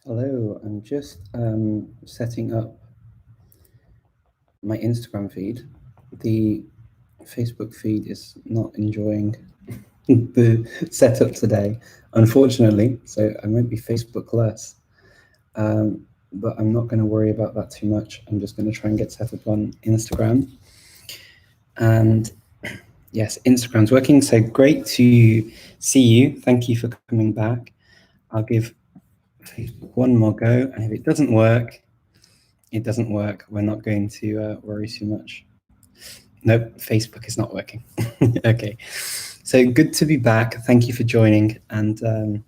Hello, I'm just setting up my Instagram feed. The Facebook feed is not enjoying the setup today, unfortunately, so I might be Facebook less. But I'm not going to worry about that too much. I'm just going to try and get set up on Instagram. And yes, Instagram's working, so great to see you. Thank you for coming back. I'll give Facebook one more go, and if it doesn't work, it doesn't work. We're not going to worry too much. Nope, Facebook is not working. Okay, so good to be back. Thank you for joining, and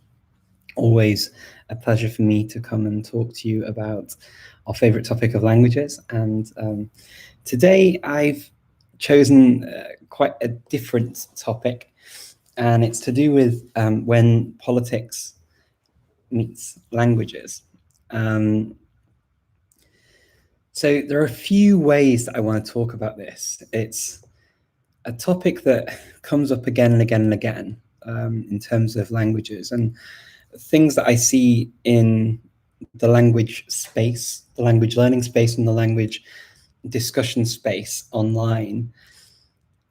always a pleasure for me to come and talk to you about our favorite topic of languages. And today I've chosen quite a different topic, and it's to do with when politics meets languages. So there are a few ways that I want to talk about this. It's a topic that comes up again and again and again in terms of languages and things that I see in the language space, the language learning space, and the language discussion space online.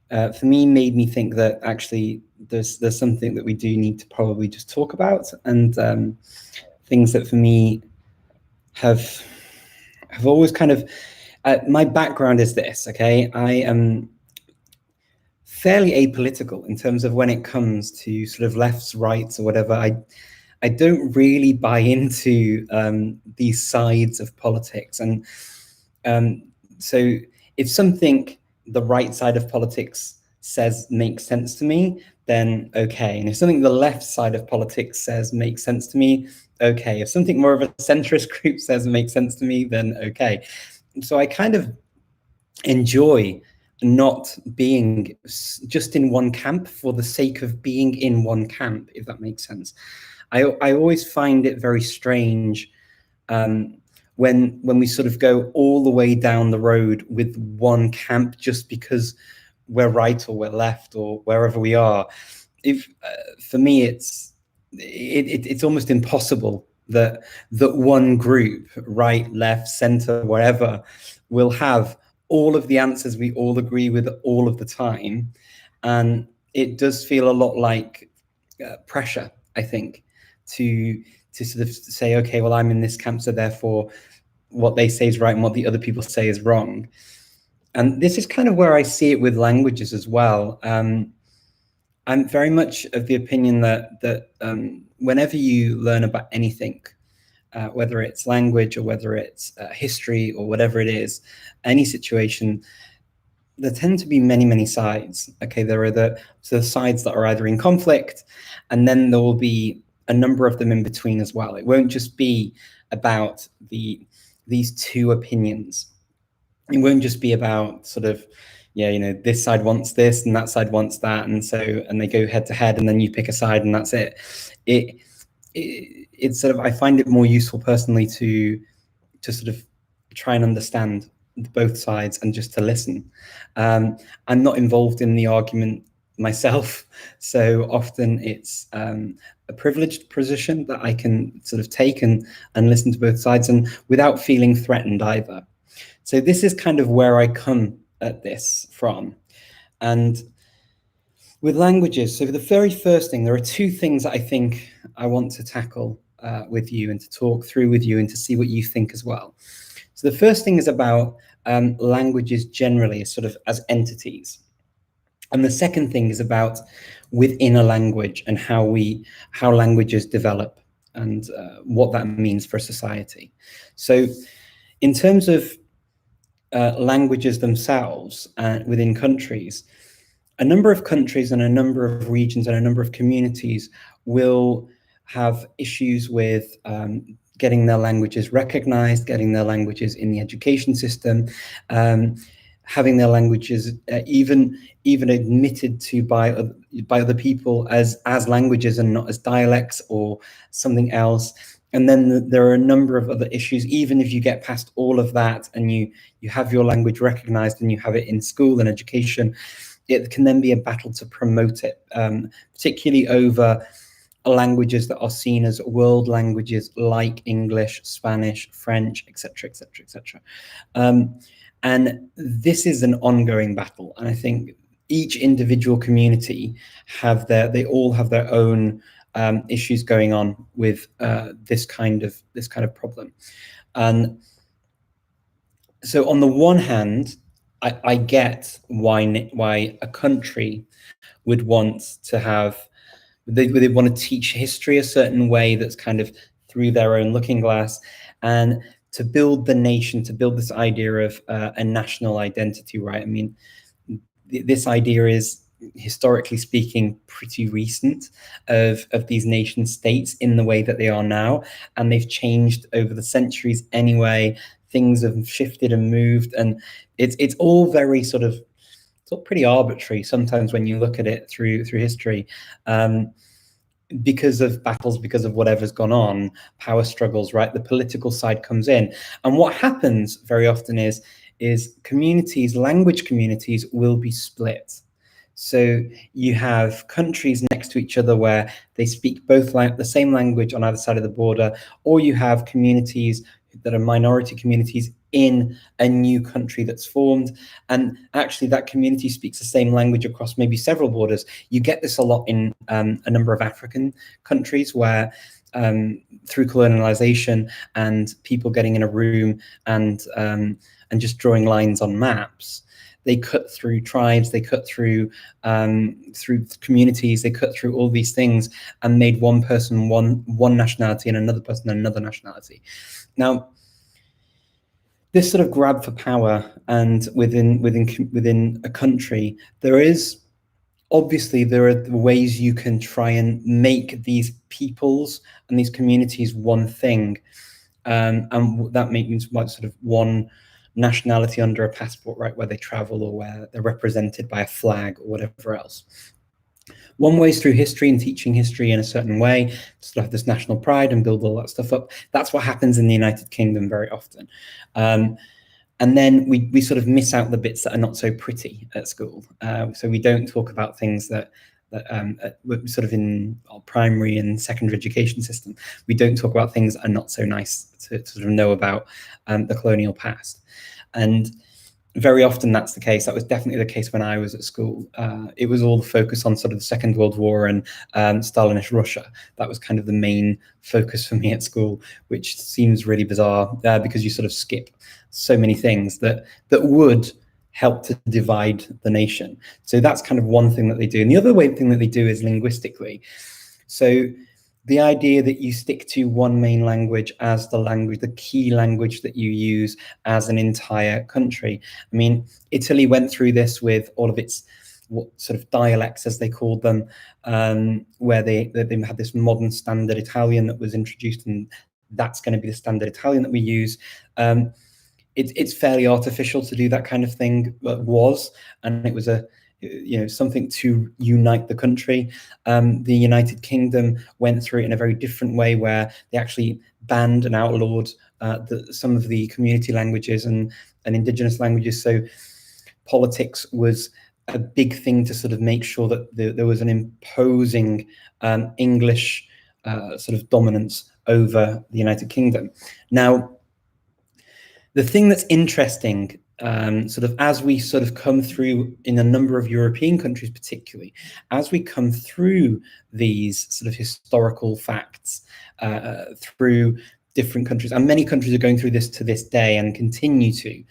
For me, made me think that actually there's something that we do need to probably just talk about, and things that for me have always kind of my background is this. Okay, I am fairly apolitical in terms of when it comes to sort of lefts, rights, or whatever. I don't really buy into these sides of politics, and so if something the right side of politics says makes sense to me, then okay. And if something the left side of politics says makes sense to me, okay. If something more of a centrist group says makes sense to me, then okay. So I kind of enjoy not being just in one camp for the sake of being in one camp, if that makes sense. I always find it very strange when we sort of go all the way down the road with one camp just because we're right or we're left or wherever we are. If for me, it's almost impossible that one group, right, left, center, wherever, will have all of the answers we all agree with all of the time. And it does feel a lot like pressure, I think, to sort of say, okay, well, I'm in this camp, so therefore what they say is right and what the other people say is wrong. And this is kind of where I see it with languages as well. I'm very much of the opinion that whenever you learn about anything, whether it's language or whether it's history or whatever it is, any situation, there tend to be many sides. Okay, there are the sides that are either in conflict, and then there will be a number of them in between as well. It won't just be about these two opinions. It won't just be about sort of, yeah, you know, this side wants this and that side wants that, and they go head to head, and then you pick a side, and that's it. It's sort of, I find it more useful personally to sort of try and understand both sides and just to listen. I'm not involved in the argument myself, so often it's a privileged position that I can sort of take and listen to both sides, and without feeling threatened either. So this is kind of where I come at this from. And with languages, so the very first thing, there are two things that I think I want to tackle with you and to talk through with you and to see what you think as well. So the first thing is about languages generally, sort of as entities. And the second thing is about within a language and how languages develop and what that means for society. So in terms of languages themselves within countries, a number of countries and a number of regions and a number of communities will have issues with getting their languages recognized, getting their languages in the education system, having their languages even admitted to by other people as languages and not as dialects or something else. And then there are a number of other issues. Even if you get past all of that and you have your language recognized and you have it in school and education, it can then be a battle to promote it, particularly over languages that are seen as world languages like English, Spanish, French, etc., etc., etc. And this is an ongoing battle, and I think each individual community they all have their own issues going on with this kind of problem. And so on the one hand, I get why a country would want to have, they want to teach history a certain way that's kind of through their own looking glass, and to build the nation, to build this idea of a national identity, right? I mean, this idea is, historically speaking, pretty recent of these nation states in the way that they are now, and they've changed over the centuries anyway. Things have shifted and moved, and it's all very sort of, it's all pretty arbitrary sometimes when you look at it through history, because of battles, because of whatever's gone on, power struggles, right? The political side comes in, and what happens very often is communities, language communities, will be split. So you have countries next to each other where they speak both the same language on either side of the border, or you have communities that are minority communities in a new country that's formed, and actually that community speaks the same language across maybe several borders. You get this a lot in a number of African countries where through colonialization and people getting in a room and just drawing lines on maps, they cut through tribes, they cut through communities, they cut through all these things and made one person one nationality and another person another nationality. Now, this sort of grab for power, and within a country, there are ways you can try and make these peoples and these communities one thing, and that means like sort of one nationality under a passport, right, where they travel or where they're represented by a flag or whatever else. One way is through history and teaching history in a certain way, to have this national pride and build all that stuff up. That's what happens in the United Kingdom very often. And then we sort of miss out the bits that are not so pretty at school. So we don't talk about things that sort of in our primary and secondary education system. We don't talk about things that are not so nice to sort of know about the colonial past. And very often that's the case. That was definitely the case when I was at school. It was all the focus on sort of the Second World War and Stalinist Russia. That was kind of the main focus for me at school, which seems really bizarre because you sort of skip so many things that would help to divide the nation. So that's kind of one thing that they do. And the other thing that they do is linguistically. So the idea that you stick to one main language as the language, the key language that you use as an entire country. I mean, Italy went through this with all of its what sort of dialects, as they called them, where they had this modern standard Italian that was introduced, and that's going to be the standard Italian that we use. It's fairly artificial to do that kind of thing, and it was something to unite the country. The United Kingdom went through it in a very different way, where they actually banned and outlawed some of the community languages and indigenous languages. So politics was a big thing to sort of make sure that there was an imposing English sort of dominance over the United Kingdom. Now, the thing that's interesting, sort of as we sort of come through in a number of European countries, particularly, as we come through these sort of historical facts through different countries, and many countries are going through this to this day and continue to,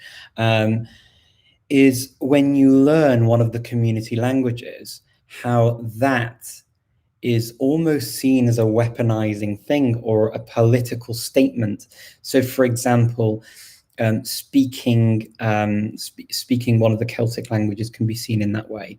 is when you learn one of the community languages, how that is almost seen as a weaponizing thing or a political statement. So, for example, speaking one of the Celtic languages can be seen in that way.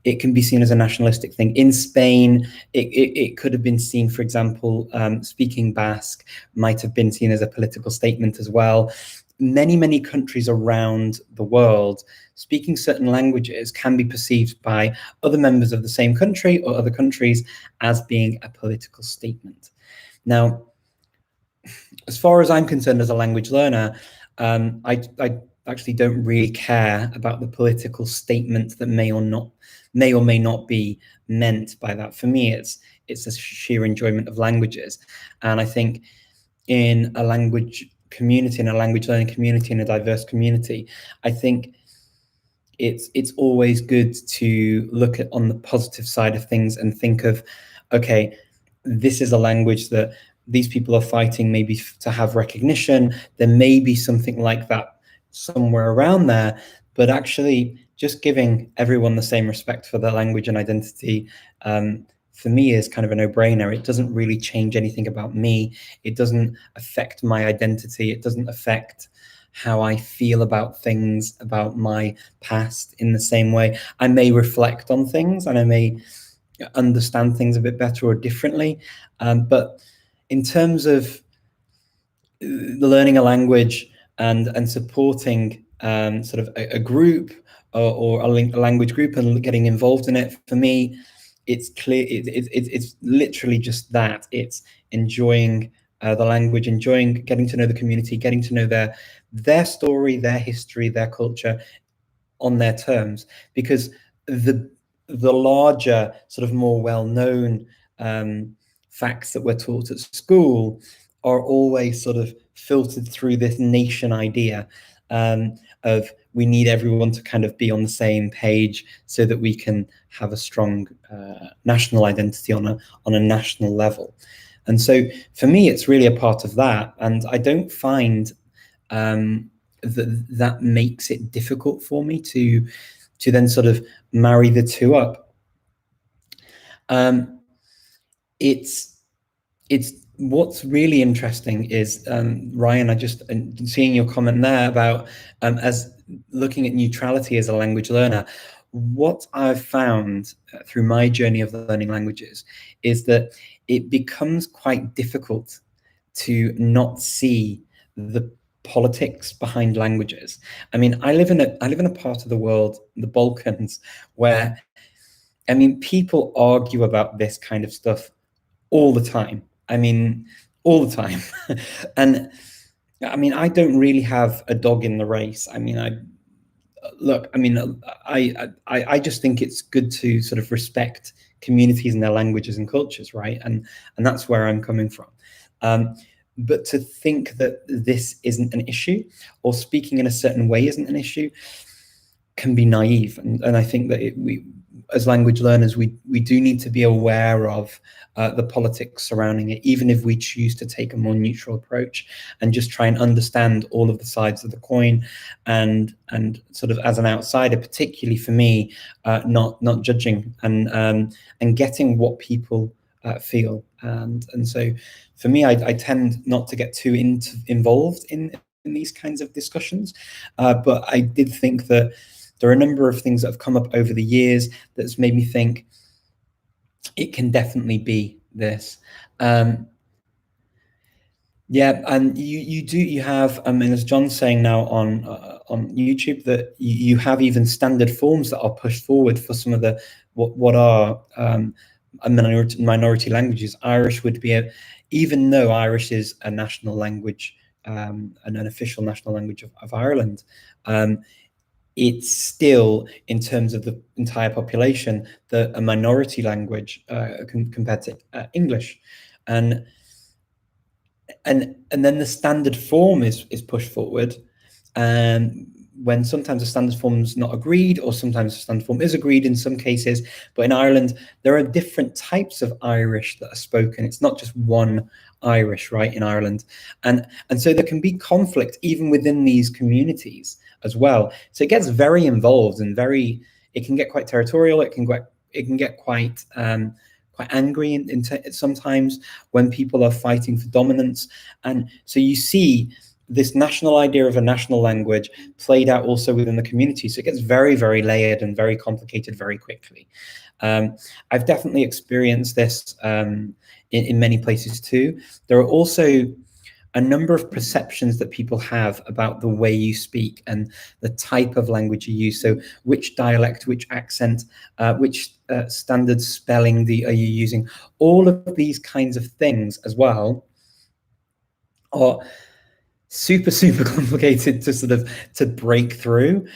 It can be seen as a nationalistic thing. In Spain, it could have been seen, for example, speaking Basque might have been seen as a political statement as well. Many countries around the world, speaking certain languages can be perceived by other members of the same country or other countries as being a political statement. Now, as far as I'm concerned as a language learner, I actually don't really care about the political statement that may or may not be meant by that. For me, it's a sheer enjoyment of languages. And I think in a language community, in a language learning community, in a diverse community, I think it's always good to look at on the positive side of things and think of, okay, this is a language that these people are fighting maybe to have recognition. There may be something like that somewhere around there, but actually just giving everyone the same respect for their language and identity, for me, is kind of a no-brainer. It doesn't really change anything about me. It doesn't affect my identity. It doesn't affect how I feel about things, about my past in the same way. I may reflect on things and I may understand things a bit better or differently. But in terms of learning a language and supporting sort of a group or a language group and getting involved in it, for me, it's clear. It's literally just that. It's enjoying the language, enjoying getting to know the community, getting to know their story, their history, their culture on their terms. Because the larger, sort of more well-known facts that we're taught at school are always sort of filtered through this nation idea of we need everyone to kind of be on the same page so that we can have a strong national identity on a national level. And so for me, it's really a part of that. And I don't find that makes it difficult for me to then sort of marry the two up. It's what's really interesting is, Ryan, I just seeing your comment there about as looking at neutrality as a language learner. What I've found through my journey of learning languages is that it becomes quite difficult to not see the politics behind languages. I mean, I live in a part of the world, the Balkans, where, I mean, people argue about this kind of stuff all the time. I mean, all the time. And I mean, I don't really have a dog in the race. I mean, I just think it's good to sort of respect communities and their languages and cultures, right? And that's where I'm coming from. But to think that this isn't an issue, or speaking in a certain way isn't an issue, can be naive. And I think that we, as language learners, we do need to be aware of the politics surrounding it, even if we choose to take a more neutral approach and just try and understand all of the sides of the coin, and sort of as an outsider, particularly for me, not judging and getting what people feel. And so for me, I tend not to get too involved in these kinds of discussions, but I did think that there are a number of things that have come up over the years that's made me think it can definitely be this. Yeah, and you have, and as John's saying now on YouTube, that you have even standard forms that are pushed forward for some of the what are minority languages. Irish would be even though Irish is a national language and an official national language of Ireland, it's still, in terms of the entire population, a minority language compared to English, and then the standard form is pushed forward, and when sometimes the standard form is not agreed, or sometimes the standard form is agreed in some cases. But in Ireland, there are different types of Irish that are spoken. It's not just one Irish, right, in Ireland, and so there can be conflict even within these communities as well. So it gets very involved and it can get quite territorial. It can get quite angry sometimes when people are fighting for dominance. And so you see this national idea of a national language played out also within the community. So it gets very, very layered and very complicated very quickly. I've definitely experienced this in many places too. There are also a number of perceptions that people have about the way you speak and the type of language you use. So which dialect, which accent, which standard spelling are you using? All of these kinds of things as well are super, super complicated to break through.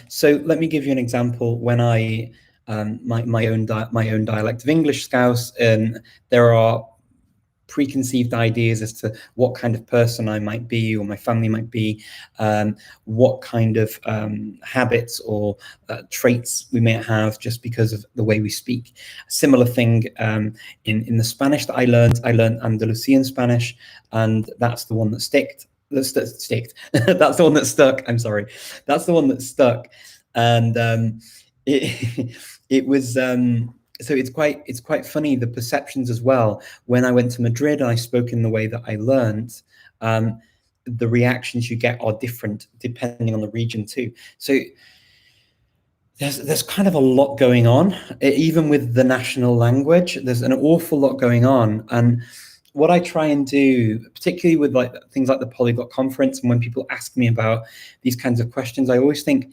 So let me give you an example. When I my own dialect of English, Scouse, and there are preconceived ideas as to what kind of person I might be or my family might be, what kind of habits or traits we may have just because of the way we speak. A similar thing in the Spanish that I learned Andalusian Spanish, and that's the one that sticked. That's the one that stuck. I'm sorry, that's the one that stuck, and it was. So it's quite funny, the perceptions as well. When I went to Madrid and I spoke in the way that I learned, the reactions you get are different depending on the region too. So there's kind of a lot going on, even with the national language. There's an awful lot going on, and what I try and do, particularly with like things like the Polyglot Conference, and when people ask me about these kinds of questions, I always think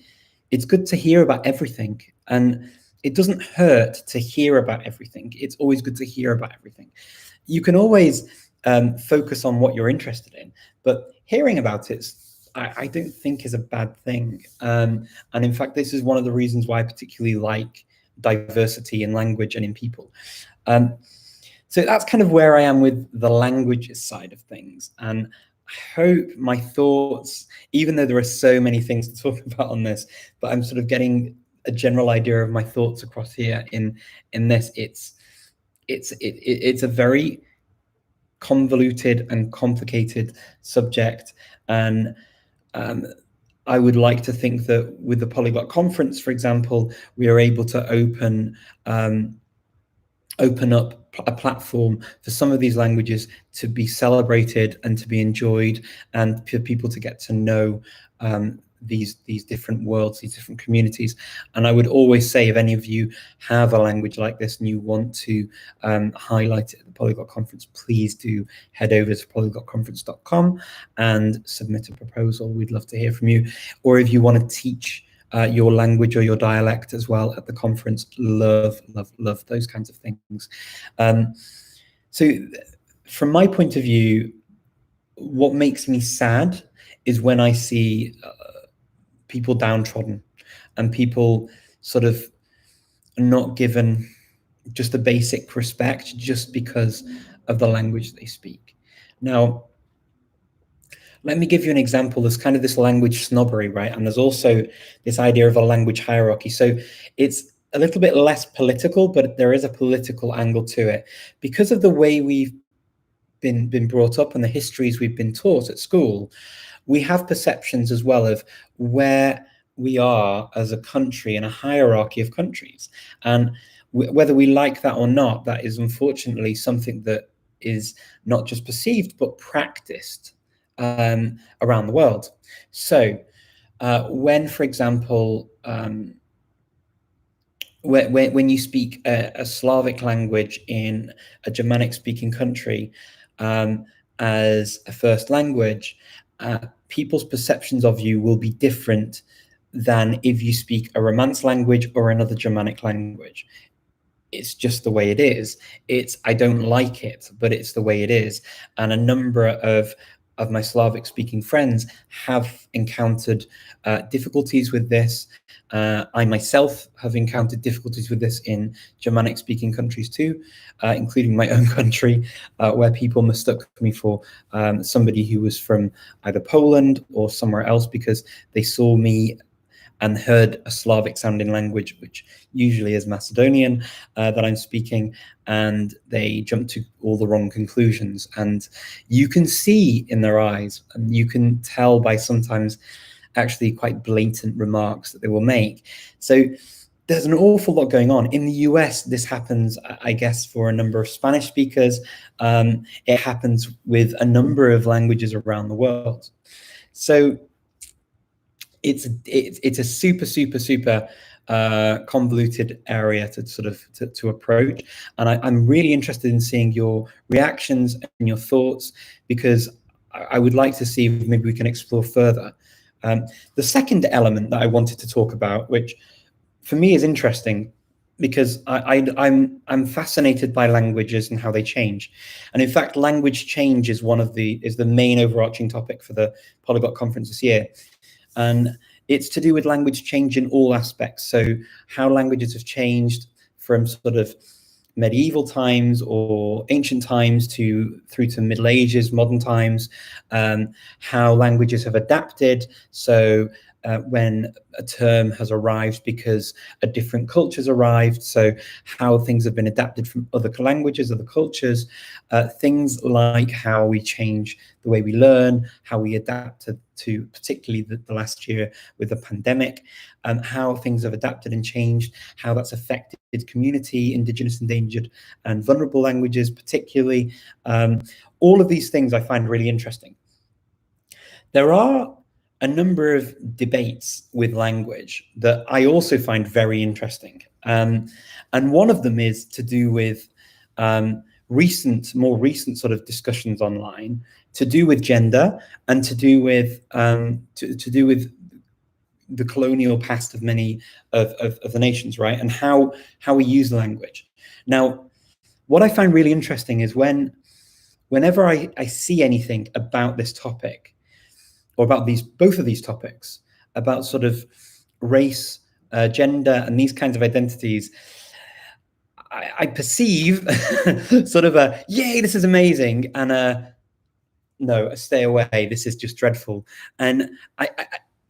it's good to hear about everything, and it doesn't hurt to hear about everything. It's always good to hear about everything. You can always focus on what you're interested in, but hearing about it, I don't think is a bad thing. And in fact, this is one of the reasons why I particularly like diversity in language and in people. So that's kind of where I am with the languages side of things. And I hope my thoughts, even though there are so many things to talk about on this, but I'm sort of getting a general idea of my thoughts across here in this. It's a very convoluted and complicated subject, and I would like to think that with the Polyglot Conference, for example, we are able to open up a platform for some of these languages to be celebrated and to be enjoyed, and for people to get to know these different worlds, these different communities. And I would always say, if any of you have a language like this and you want to highlight it at the Polyglot Conference, please do head over to polyglotconference.com and submit a proposal. We'd love to hear from you. Or if you want to teach your language or your dialect as well at the conference, love those kinds of things. So from my point of view, what makes me sad is when I see people downtrodden and people sort of not given just the basic respect just because of the language they speak. Now, let me give you an example. There's kind of this language snobbery, right? And there's also this idea of a language hierarchy. So it's a little bit less political, but there is a political angle to it. Because of the way we've been brought up and the histories we've been taught at school, we have perceptions as well of where we are as a country in a hierarchy of countries. And whether we like that or not, that is unfortunately something that is not just perceived, but practiced around the world. So when, for example, when you speak a Slavic language in a Germanic-speaking country as a first language, people's perceptions of you will be different than if you speak a Romance language or another Germanic language. It's just the way it is. I don't like it, but it's the way it is. And a number of my Slavic-speaking friends have encountered difficulties with this. I myself have encountered difficulties with this in Germanic-speaking countries too, including my own country, where people mistook me for somebody who was from either Poland or somewhere else because they saw me and heard a Slavic-sounding language, which usually is Macedonian, that I'm speaking, and they jumped to all the wrong conclusions. And you can see in their eyes, and you can tell by sometimes actually quite blatant remarks that they will make. So there's an awful lot going on. In the US, this happens, I guess, for a number of Spanish speakers. It happens with a number of languages around the world. So it's a super convoluted area to sort of to approach, and I'm really interested in seeing your reactions and your thoughts, because I would like to see if maybe we can explore further. The second element that I wanted to talk about, which for me is interesting, because I'm fascinated by languages and how they change, and in fact, language change is the main overarching topic for the Polyglot Conference this year. And it's to do with language change in all aspects. So how languages have changed from sort of medieval times or ancient times through to Middle Ages, modern times, how languages have adapted. So when a term has arrived because a different culture's arrived, so how things have been adapted from other languages, other cultures, things like how we change the way we learn, how we adapt to particularly the last year with the pandemic, how things have adapted and changed, how that's affected community, indigenous, endangered, and vulnerable languages particularly. All of these things I find really interesting. There are a number of debates with language that I also find very interesting. And one of them is to do with more recent sort of discussions online, to do with gender and to do with the colonial past of many of the nations, right? And how we use language. Now, what I find really interesting is whenever I see anything about this topic, or about both of these topics, about sort of race, gender, and these kinds of identities, I perceive sort of a, yay, this is amazing, and no, stay away, this is just dreadful. And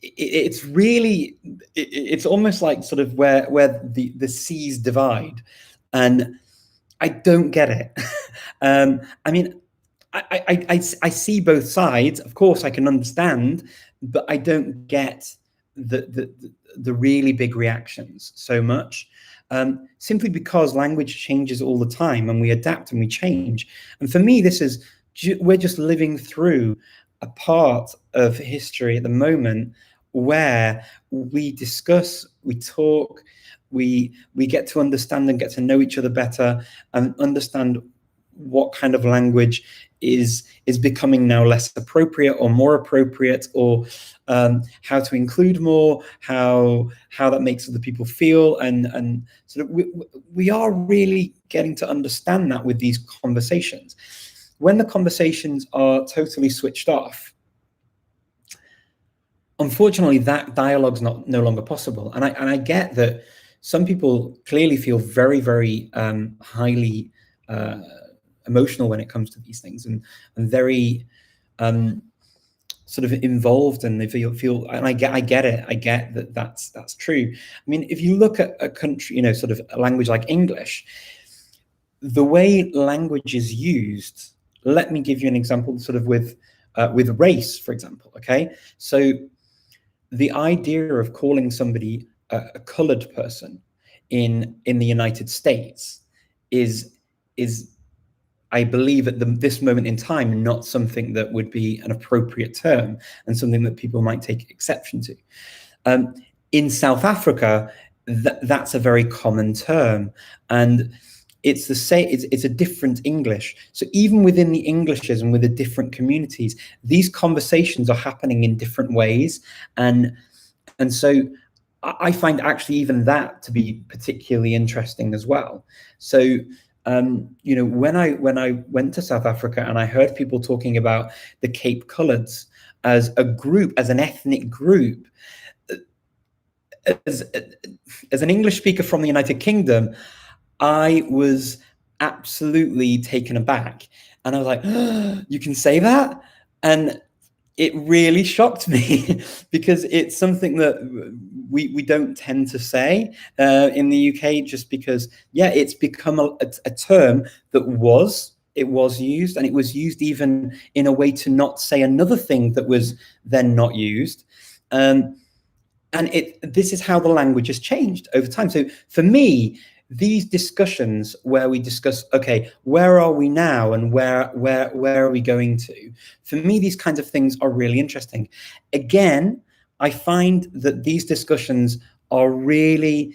it's really, it's almost like sort of where the seas divide, and I don't get it. I mean, I see both sides. Of course, I can understand, but I don't get the really big reactions so much, simply because language changes all the time, and we adapt and we change. And for me, we're just living through a part of history at the moment where we discuss, we talk, we get to understand and get to know each other better, and understand what kind of language is becoming now less appropriate or more appropriate, or how to include more, how that makes other people feel, and sort of we are really getting to understand that with these conversations. When the conversations are totally switched off, unfortunately, that dialogue's no longer possible. And I get that some people clearly feel very, very highly emotional when it comes to these things, and very sort of involved, and they feel, and I get it. I get that that's true. I mean, if you look at a country, sort of a language like English, the way language is used. Let me give you an example, sort of with race, for example. Okay, so the idea of calling somebody a colored person in the United States is I believe at this moment in time not something that would be an appropriate term, and something that people might take exception to. In South Africa, that's a very common term, and it's the same. It's a different English. So even within the Englishes and with the different communities, these conversations are happening in different ways, and so I find actually even that to be particularly interesting as well. So when I went to South Africa and I heard people talking about the Cape Coloreds as a group, as an ethnic group, as an English speaker from the United Kingdom, I was absolutely taken aback. And I was like, oh, you can say that? And it really shocked me because it's something that we don't tend to say in the UK, just because, it's become a term that was used, and it was used even in a way to not say another thing that was then not used. And this is how the language has changed over time. So for me, these discussions where we discuss, okay, where are we now and where are we going to? For me, these kinds of things are really interesting. Again, I find that these discussions are really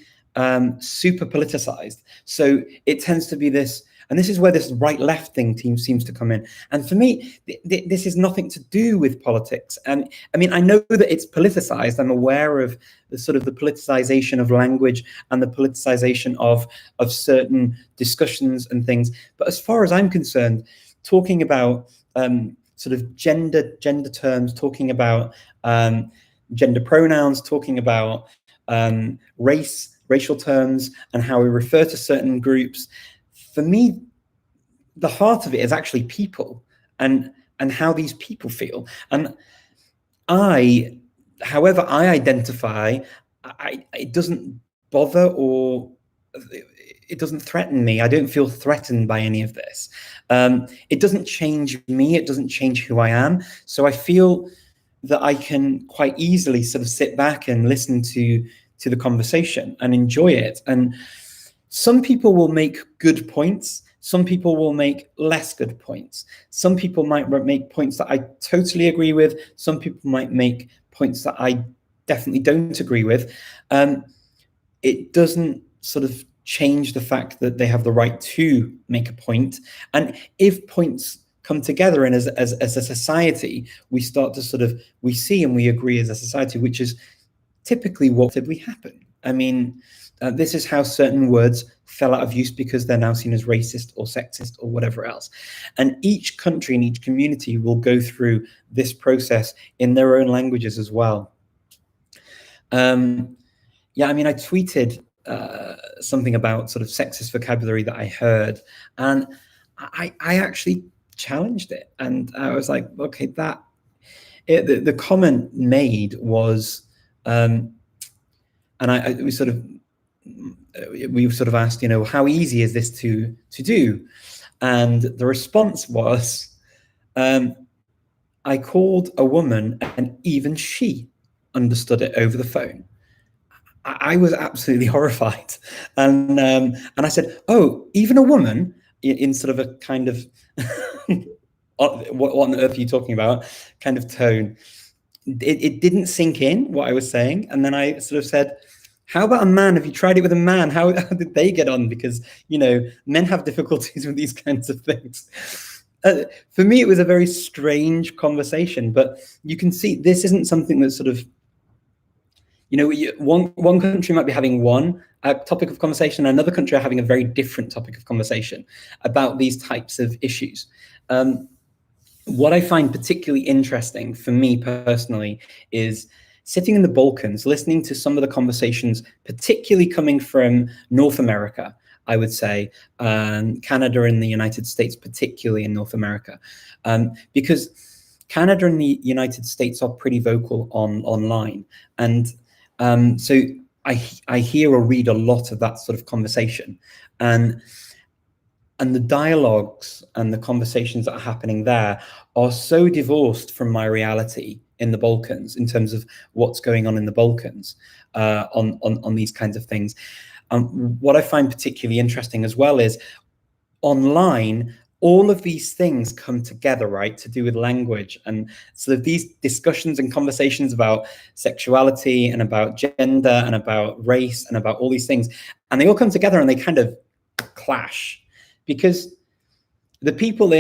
super politicized. So it tends to be this, and this is where this right-left thing seems to come in. And for me, this is nothing to do with politics. And I mean, I know that it's politicized. I'm aware of the sort of the politicization of language and the politicization of certain discussions and things. But as far as I'm concerned, talking about sort of gender terms, talking about gender pronouns, talking about racial terms, and how we refer to certain groups. For me, the heart of it is actually people and how these people feel. And however I identify, it doesn't bother or it doesn't threaten me. I don't feel threatened by any of this. It doesn't change me. It doesn't change who I am. So I feel that I can quite easily sort of sit back and listen to the conversation and enjoy it. And some people will make good points. Some people will make less good points. Some people might make points that I totally agree with. Some people might make points that I definitely don't agree with. It doesn't sort of change the fact that they have the right to make a point. And if points come together and as a society, we start to sort of, we see and we agree as a society, which is typically what typically happen. I mean, this is how certain words fell out of use because they're now seen as racist or sexist or whatever else. And each country and each community will go through this process in their own languages as well. Yeah, I mean, I tweeted something about sort of sexist vocabulary that I heard, and I actually challenged it. And I was like, okay, the comment made was, and we sort of asked, how easy is this to do? And the response was, I called a woman and even she understood it over the phone. I was absolutely horrified. And I said, oh, even a woman, in sort of a kind of, what on earth are you talking about kind of tone. It didn't sink in what I was saying. And then I sort of said, how about a man? Have you tried it with a man? How did they get on? Because, men have difficulties with these kinds of things. For me, it was a very strange conversation, but you can see this isn't something that's sort of, one country might be having one topic of conversation, another country are having a very different topic of conversation about these types of issues. What I find particularly interesting for me personally is sitting in the Balkans, listening to some of the conversations, particularly coming from North America, I would say, Canada and the United States, particularly in North America, because Canada and the United States are pretty vocal online. And so I hear or read a lot of that sort of conversation. And the dialogues and the conversations that are happening there are so divorced from my reality in the Balkans in terms of what's going on in the Balkans on these kinds of things. What I find particularly interesting as well is online, all of these things come together, right, to do with language. And so these discussions and conversations about sexuality and about gender and about race and about all these things, and they all come together and they kind of clash. Because the people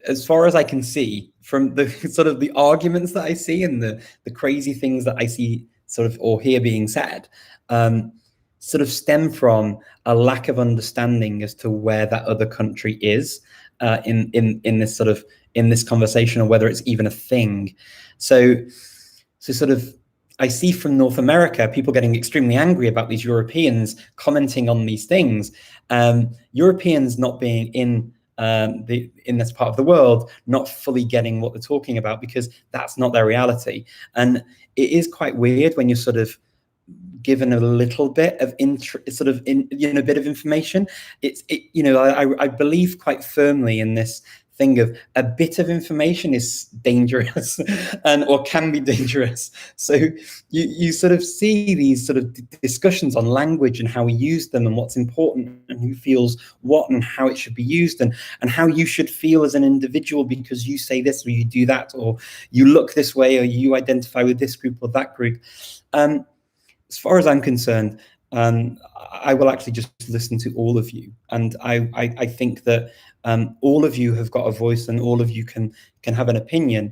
as far as I can see, from the sort of the arguments that I see and the crazy things that I see sort of or hear being said, sort of stem from a lack of understanding as to where that other country is in this sort of in this conversation, or whether it's even a thing. So sort of I see from North America people getting extremely angry about these Europeans commenting on these things. Europeans not being in this part of the world, not fully getting what they're talking about because that's not their reality. And it is quite weird when you're sort of given a little bit of a bit of information. I believe quite firmly in this thing of a bit of information is dangerous or can be dangerous. So you sort of see these sort of discussions on language and how we use them and what's important and who feels what and how it should be used and how you should feel as an individual because you say this or you do that or you look this way or you identify with this group or that group. As far as I'm concerned, I will actually just listen to all of you. And I think that all of you have got a voice and all of you can have an opinion.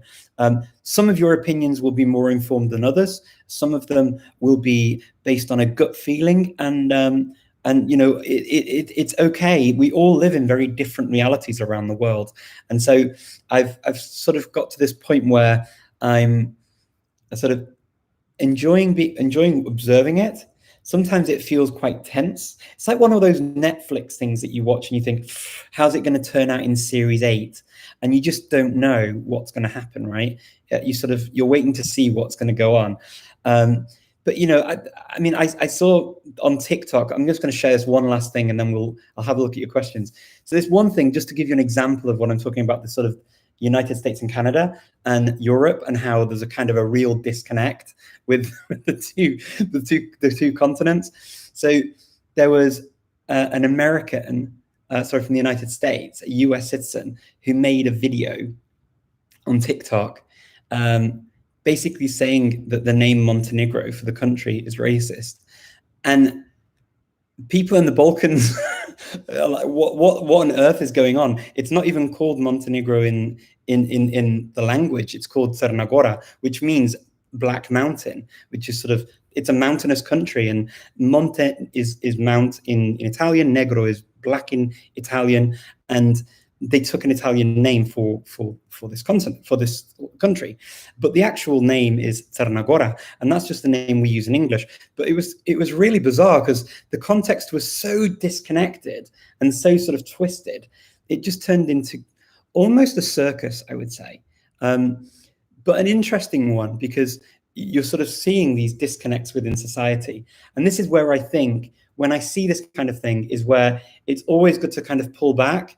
Some of your opinions will be more informed than others. Some of them will be based on a gut feeling and it's okay. We all live in very different realities around the world. And so I've sort of got to this point where I'm sort of enjoying observing it. Sometimes it feels quite tense. It's like one of those Netflix things that you watch and you think, how's it going to turn out in series 8? And you just don't know what's going to happen, right? You're waiting to see what's going to go on. But I saw on TikTok, I'm just going to share this one last thing and then I'll have a look at your questions. So this one thing, just to give you an example of what I'm talking about, the sort of United States and Canada and Europe, and how there's a kind of a real disconnect with the two continents. So there was an American, from the United States, a US citizen, who made a video on TikTok, basically saying that the name Montenegro for the country is racist. And people in the Balkans are like, what on earth is going on? It's not even called Montenegro in the language. It's called Crna Gora, which means Black Mountain, which is it's a mountainous country, and Monte is mount in Italian, Negro is black in Italian, and they took an Italian name for this continent, for this country, but the actual name is Crna Gora, and that's just the name we use in English. But it was really bizarre because the context was so disconnected and so sort of twisted. It just turned into almost a circus, I would say, but an interesting one, because you're sort of seeing these disconnects within society. And this is where I think, when I see this kind of thing, is where it's always good to kind of pull back.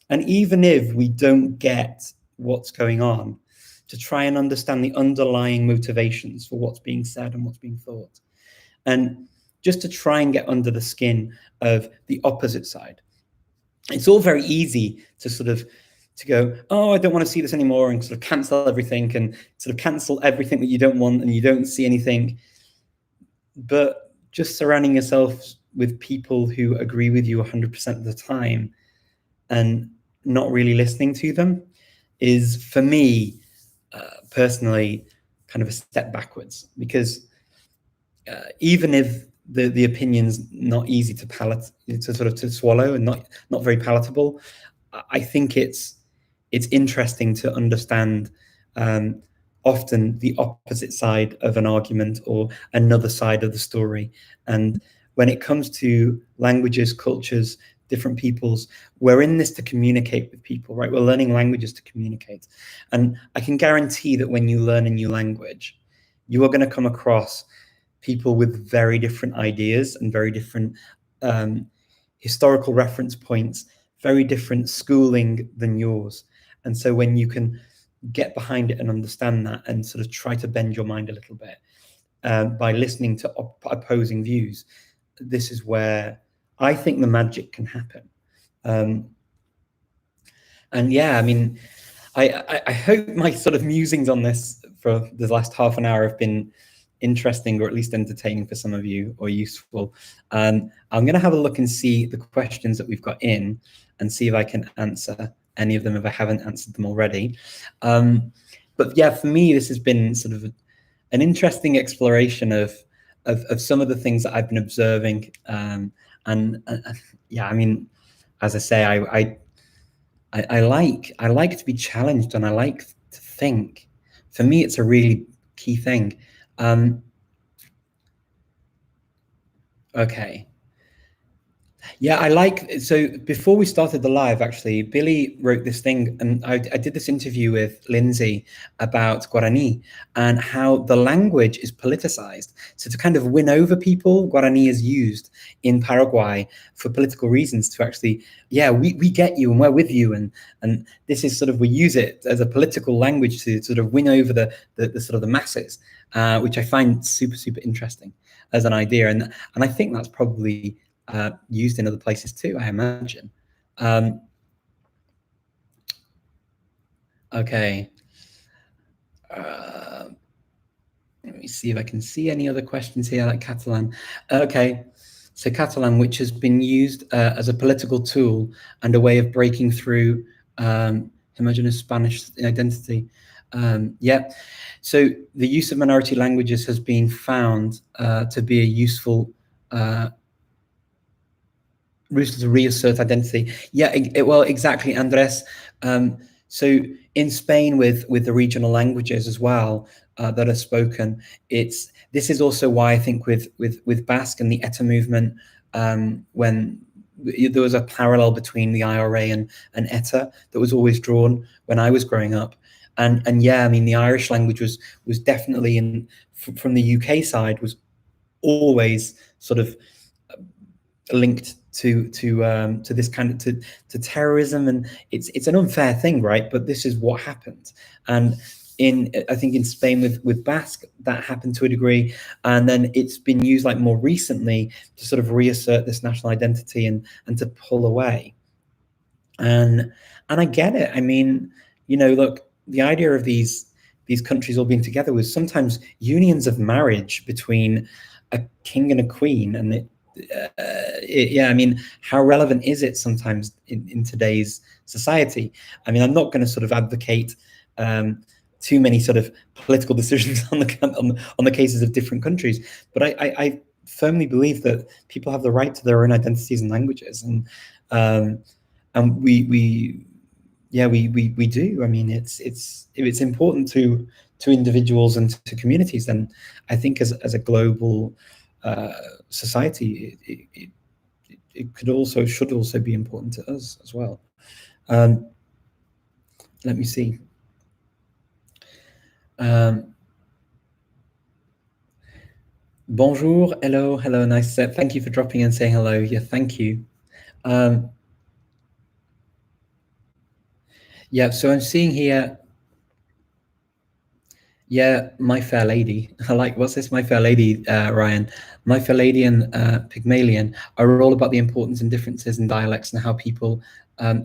And even if we don't get what's going on, to try and understand the underlying motivations for what's being said and what's being thought. And just to try and get under the skin of the opposite side. It's all very easy to go, oh, I don't want to see this anymore, and sort of cancel everything, and sort of cancel everything that you don't want and you don't see anything. But just surrounding yourself with people who agree with you 100% of the time and not really listening to them is, for me, personally, kind of a step backwards. Because even if the opinion's not easy to swallow and not very palatable, I think it's interesting to understand often the opposite side of an argument or another side of the story. And when it comes to languages, cultures, different peoples, we're in this to communicate with people, right? We're learning languages to communicate. And I can guarantee that when you learn a new language, you are going to come across people with very different ideas and very different historical reference points, very different schooling than yours. And so when you can get behind it and understand that and sort of try to bend your mind a little bit by listening to opposing views, this is where I think the magic can happen. And yeah, I mean, I hope my sort of musings on this for the last half an hour have been interesting, or at least entertaining for some of you, or useful. I'm going to have a look and see the questions that we've got in and see if I can answer any of them if I haven't answered them already. But yeah, for me, this has been sort of an interesting exploration of some of the things that I've been observing. And yeah, I mean, as I say, I like to be challenged, and I like to think. For me, it's a really key thing. Okay. Yeah, so before we started the live, actually, Billy wrote this thing, and I did this interview with Lindsay about Guarani and how the language is politicized. So to kind of win over people, Guarani is used in Paraguay for political reasons to actually, yeah, we get you and we're with you. And this is we use it as a political language to sort of win over the sort of the masses, which I find super, super interesting as an idea. And I think that's probably used in other places too, I imagine. Okay. Let me see if I can see any other questions here, like Catalan. Okay. So Catalan, which has been used as a political tool and a way of breaking through homogeneous Spanish identity. Yeah. So the use of minority languages has been found to be a useful route to reassert identity. Yeah, well, exactly, Andres. So in Spain, with the regional languages as well, that are spoken. This is also why I think with Basque and the ETA movement, when there was a parallel between the IRA and ETA that was always drawn when I was growing up. And yeah, I mean, the Irish language was definitely from the UK side was always sort of linked to this kind of to terrorism, and it's an unfair thing, right? But this is what happened. And I think in Spain with Basque, that happened to a degree, and then it's been used like more recently to sort of reassert this national identity and to pull away. And I get it. I mean, look, the idea of these countries all being together was sometimes unions of marriage between a king and a queen, and yeah, I mean, how relevant is it sometimes in today's society? I mean, I'm not going to sort of advocate too many sort of political decisions on the cases of different countries, but I firmly believe that people have the right to their own identities and languages, and we do. I mean, it's important to individuals and to communities, and I think as a global society, it should also be important to us as well. Let me see. Bonjour, hello, nice. Thank you for dropping in and saying hello. Yeah, thank you. Yeah, so I'm seeing here. Yeah, My Fair Lady. I like, what's this? My Fair Lady, Ryan. My Fair Lady and Pygmalion are all about the importance and differences in dialects and how people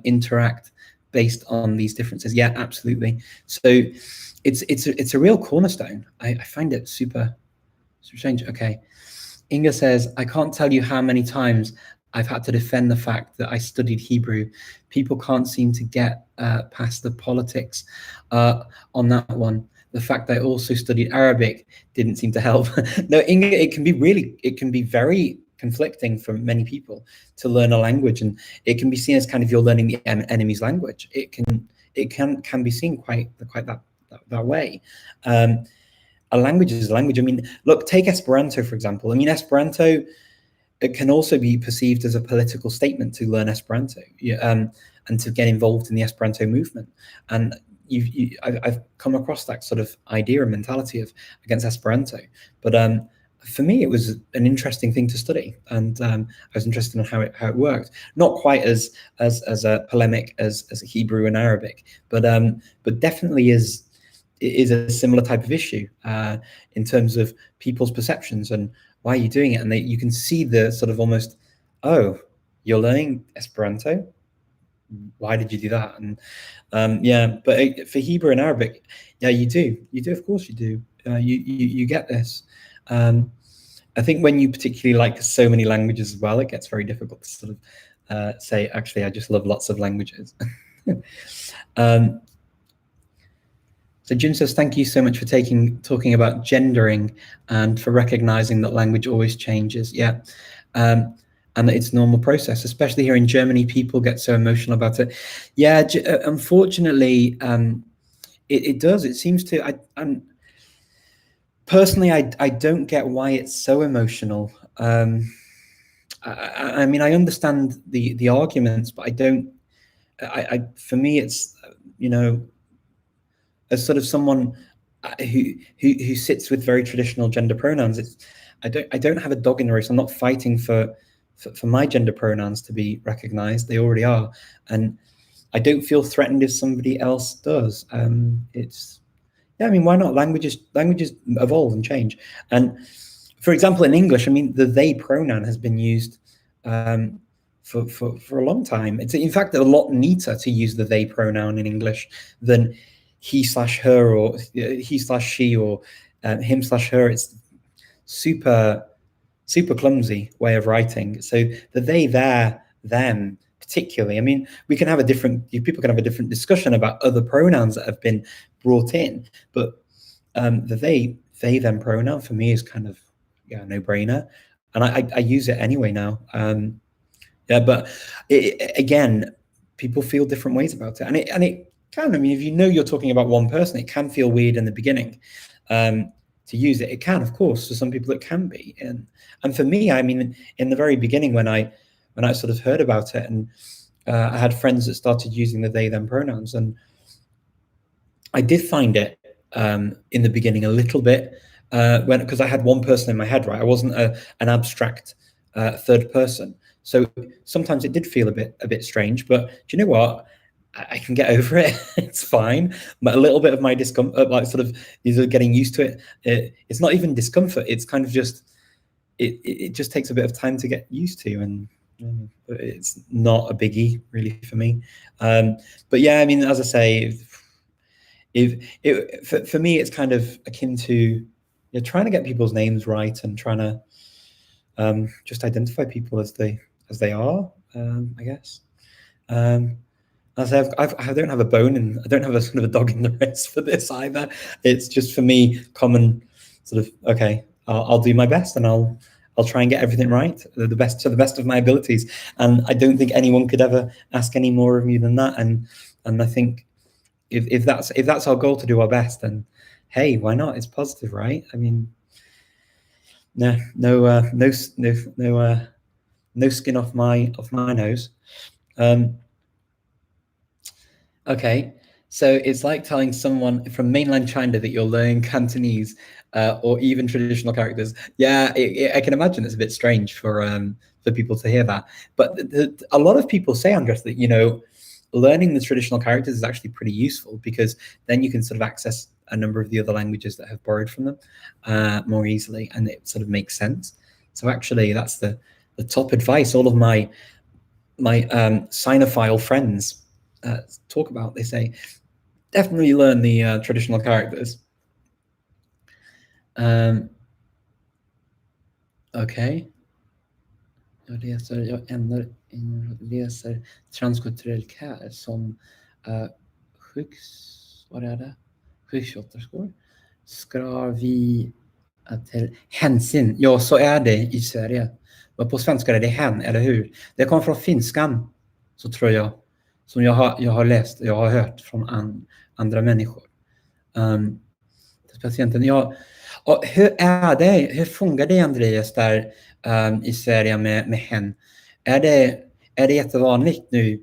interact based on these differences. Yeah, absolutely. So it's a real cornerstone. I find it super strange. Okay. Inga says, I can't tell you how many times I've had to defend the fact that I studied Hebrew. People can't seem to get past the politics on that one. The fact that I also studied Arabic didn't seem to help. No, Inga, it can be very conflicting for many people to learn a language, and it can be seen as kind of you're learning the enemy's language. It can be seen quite that way. A language is a language. I mean, look, take Esperanto, for example. I mean, Esperanto, it can also be perceived as a political statement to learn Esperanto, and to get involved in the Esperanto movement. And I've come across that sort of idea and mentality against Esperanto. But for me, it was an interesting thing to study, and I was interested in how it worked. Not quite as a polemic as Hebrew and Arabic, but definitely is a similar type of issue in terms of people's perceptions and why are you doing it, and you can see the sort of almost, oh, you're learning Esperanto, why did you do that? And yeah, but for Hebrew and Arabic, yeah, you do, of course you do. You get this. I think when you particularly like so many languages as well, it gets very difficult to sort of say, actually, I just love lots of languages. So Jim says, thank you so much for talking about gendering and for recognizing that language always changes. Yeah. And that it's a normal process, especially here in Germany, people get so emotional about it. Yeah, unfortunately, it does. It seems to, personally, I don't get why it's so emotional. I mean, I understand the arguments, but I don't, for me, it's, as sort of someone who sits with very traditional gender pronouns, I don't have a dog in the race. I'm not fighting for my gender pronouns to be recognized. They already are, and I don't feel threatened if somebody else does. Yeah, I mean, why not? Languages evolve and change. And for example, in English, I mean, the they pronoun has been used for a long time. It's in fact a lot neater to use the they pronoun in English than he/her or he/she or him/her. It's super clumsy way of writing. So the they, their, them, particularly. I mean, people can have a different discussion about other pronouns that have been brought in, but the they, them pronoun for me is kind of no brainer, and I use it anyway now. Yeah, but again, people feel different ways about it, and it can. I mean, if you're talking about one person, it can feel weird in the beginning. to use it. It can, of course, for some people it can be, and for me, I mean, in the very beginning when I sort of heard about it, and I had friends that started using the they them pronouns, and I did find it in the beginning a little bit because I had one person in my head, right? I wasn't an abstract third person, so sometimes it did feel a bit strange. But do you know what? I can get over it. It's fine. But a little bit of my discomfort, like sort of either getting used to it. It's not even discomfort. It's kind of just it just takes a bit of time to get used to, and it's not a biggie really for me. But yeah, I mean, as I say, for me, it's kind of akin to trying to get people's names right and trying to just identify people as they are. I guess. As I don't have a bone, and I don't have a sort of a dog in the race for this either. It's just for me common sort of okay. I'll do my best, and I'll try and get everything right to the best of my abilities. And I don't think anyone could ever ask any more of me than that. And I think if that's our goal, to do our best, then hey, why not? It's positive, right? I mean, no skin off my nose. Okay, so it's like telling someone from mainland China that you're learning Cantonese or even traditional characters. Yeah, I can imagine it's a bit strange for people to hear that. But a lot of people say, Andres, that learning the traditional characters is actually pretty useful, because then you can sort of access a number of the other languages that have borrowed from them more easily, and it sort of makes sense. So actually, that's the top advice. All of my Sinophile friends talk about. They say definitely learn the traditional characters. Okay. Jag transkulturell care som sjuksköterskor. Ska vi till hänsyn? Ja, så är det i Sverige. Men på svenska är det hen, eller hur? Det kommer från finskan, så tror jag. Som jag har läst, jag har hört från andra människor. Patienten, och hur funkar det, Andreas, där i Sverige med hen? Är det jättevanligt nu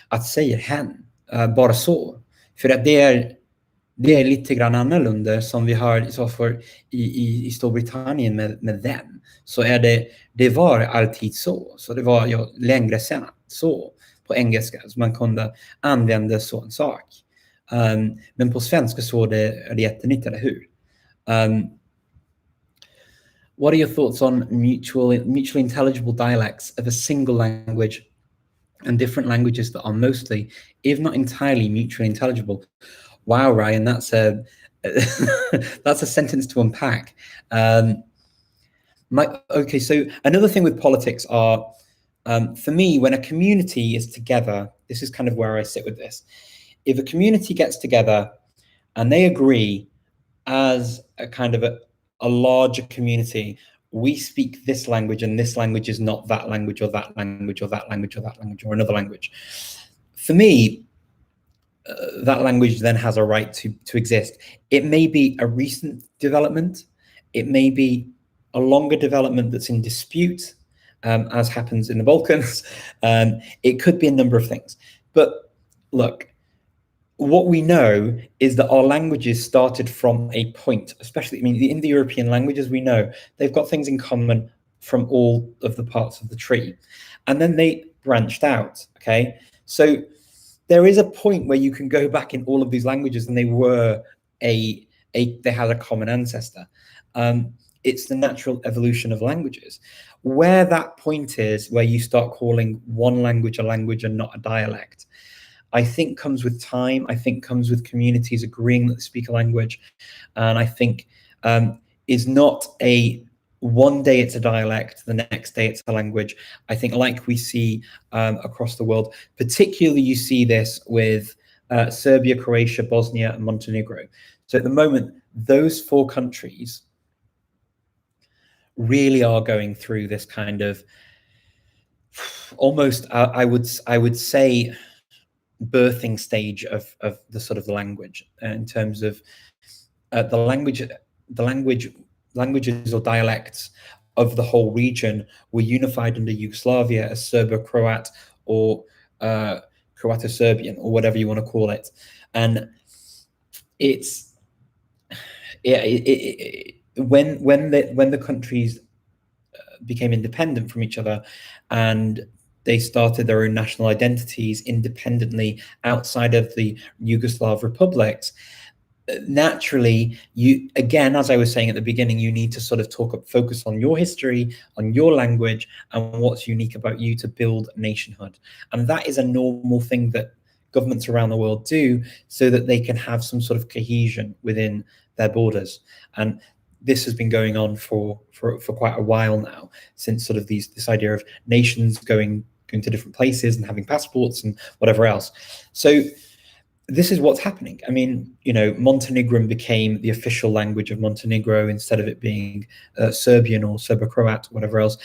att säga hen bara så? För att det är lite grann annorlunda som vi har så för i Storbritannien med them. Så det var alltid så det var längre sedan så på engelska, så man kunde använda sån sak. Men på svenska så är det jättenytt, eller hur? What are your thoughts on mutually intelligible dialects of a single language and different languages that are mostly, if not entirely, mutually intelligible? Wow, Ryan, that's a sentence to unpack. Okay, so another thing with politics are, for me, when a community is together, this is kind of where I sit with this. If a community gets together and they agree as a kind of a larger community, we speak this language and this language is not that language or that language or that language or that language or another language. For me, that language then has a right to exist. It may be a recent development. It may be a longer development that's in dispute, as happens in the Balkans. It could be a number of things. But look, what we know is that our languages started from a point, especially, I mean, the Indo-European languages, we know they've got things in common from all of the parts of the tree. And then they branched out, okay? So there is a point where you can go back in all of these languages and they were they had a common ancestor. It's the natural evolution of languages. Where that point is, where you start calling one language a language and not a dialect, I think comes with time. I think comes with communities agreeing that they speak a language. And I think is not a one day it's a dialect, the next day it's a language. I think like we see across the world, particularly you see this with Serbia, Croatia, Bosnia, and Montenegro. So at the moment, those four countries really are going through this kind of almost, I would say, birthing stage of the sort of the language in terms of the languages or dialects of the whole region were unified under Yugoslavia as Serbo-Croat or Croato-Serbian, or whatever you want to call it. And it's when the countries became independent from each other and they started their own national identities independently outside of the Yugoslav republics, naturally, you, again, as I was saying at the beginning, you need to sort of focus on your history, on your language, and what's unique about you to build nationhood. And that is a normal thing that governments around the world do so that they can have some sort of cohesion within their borders. And this has been going on for quite a while now, since sort of this idea of nations going to different places and having passports and whatever else. So this is what's happening. I mean, Montenegrin became the official language of Montenegro instead of it being Serbian or Serbo-Croat, whatever else.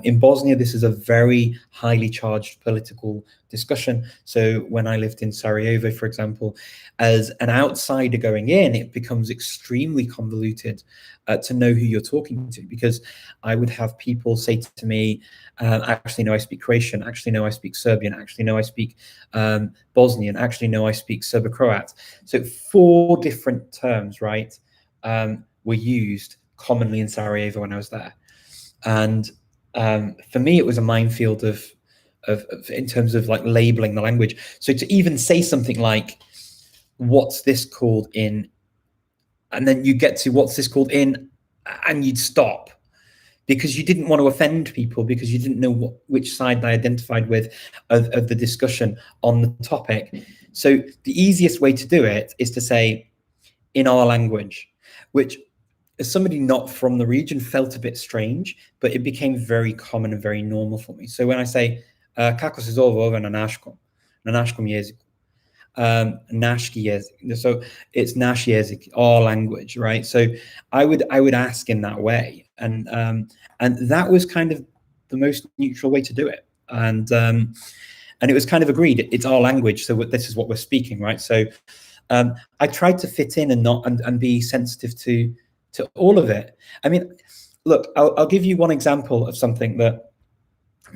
In Bosnia, this is a very highly charged political discussion. So when I lived in Sarajevo, for example, as an outsider going in, it becomes extremely convoluted to know who you're talking to, because I would have people say to me, actually, no, I speak Croatian. Actually, no, I speak Serbian. Actually, no, I speak Bosnian. Actually, no, I speak Serbo-Croat. So 4 different terms, right, were used commonly in Sarajevo when I was there. And for me, it was a minefield of in terms of like labeling the language. So to even say something like, what's this called in, and then you get to what's this called in, and you'd stop, because you didn't want to offend people, because you didn't know which side they identified with of the discussion on the topic. So the easiest way to do it is to say, in our language, which as somebody not from the region felt a bit strange, but it became very common and very normal for me. So when I say, kako se zove ovo na naškom jeziku, naški jezik. So it's naš jezik, our language, right? So I would ask in that way, and that was kind of the most neutral way to do it, and it was kind of agreed. It's our language, so this is what we're speaking, right? So I tried to fit in and be sensitive to all of it. I mean, look, I'll give you one example of something that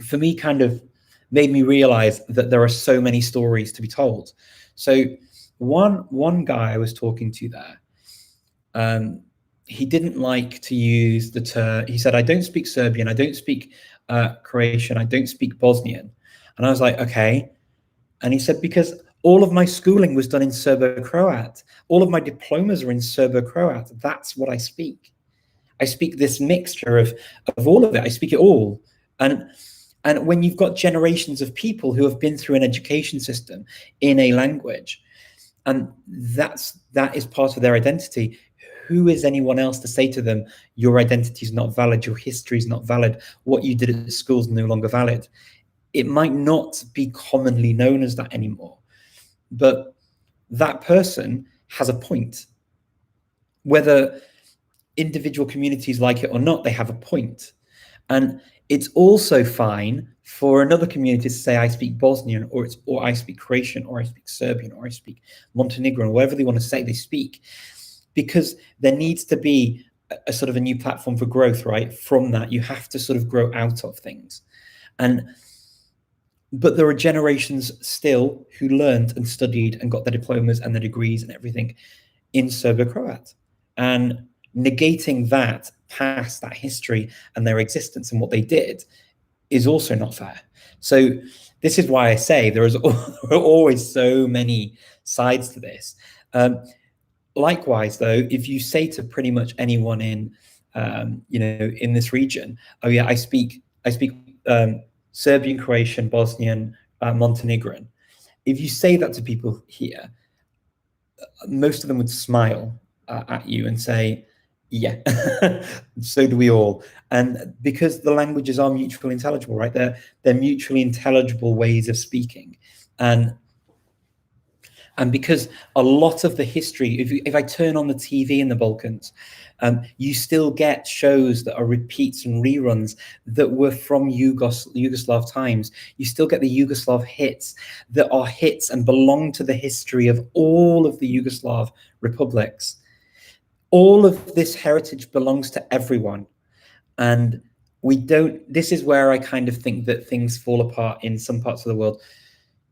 for me kind of made me realize that there are so many stories to be told. So one guy I was talking to there, he didn't like to use the term. He said, I don't speak Serbian, I don't speak Croatian, I don't speak Bosnian. And I was like, okay. And he said, because all of my schooling was done in Serbo-Croat. All of my diplomas are in Serbo-Croat. That's what I speak. I speak this mixture of all of it. I speak it all. And when you've got generations of people who have been through an education system in a language, and that is part of their identity, who is anyone else to say to them, your identity is not valid, your history is not valid, what you did at school is no longer valid? It might not be commonly known as that anymore, but that person has a point. Whether individual communities like it or not, they have a point. And it's also fine for another community to say, I speak Bosnian, or I speak Croatian, or I speak Serbian, or I speak Montenegrin, or whatever they want to say they speak, because there needs to be a sort of a new platform for growth, right? From that, you have to sort of grow out of things. But there are generations still who learned and studied and got their diplomas and their degrees and everything in Serbo-Croat. And negating that past that history and their existence and what they did is also not fair. So this is why I say there are always so many sides to this. Likewise, though, if you say to pretty much anyone in in this region, oh yeah, I speak Serbian, Croatian, Bosnian, Montenegrin. If you say that to people here, most of them would smile at you and say, yeah, so do we all. And because the languages are mutually intelligible, right? They're mutually intelligible ways of speaking. And because a lot of the history, if I turn on the TV in the Balkans, you still get shows that are repeats and reruns that were from Yugoslav times. You still get the Yugoslav hits that are hits and belong to the history of all of the Yugoslav republics. all of this heritage belongs to everyone, and we don't. This is where I kind of think that things fall apart in some parts of the world.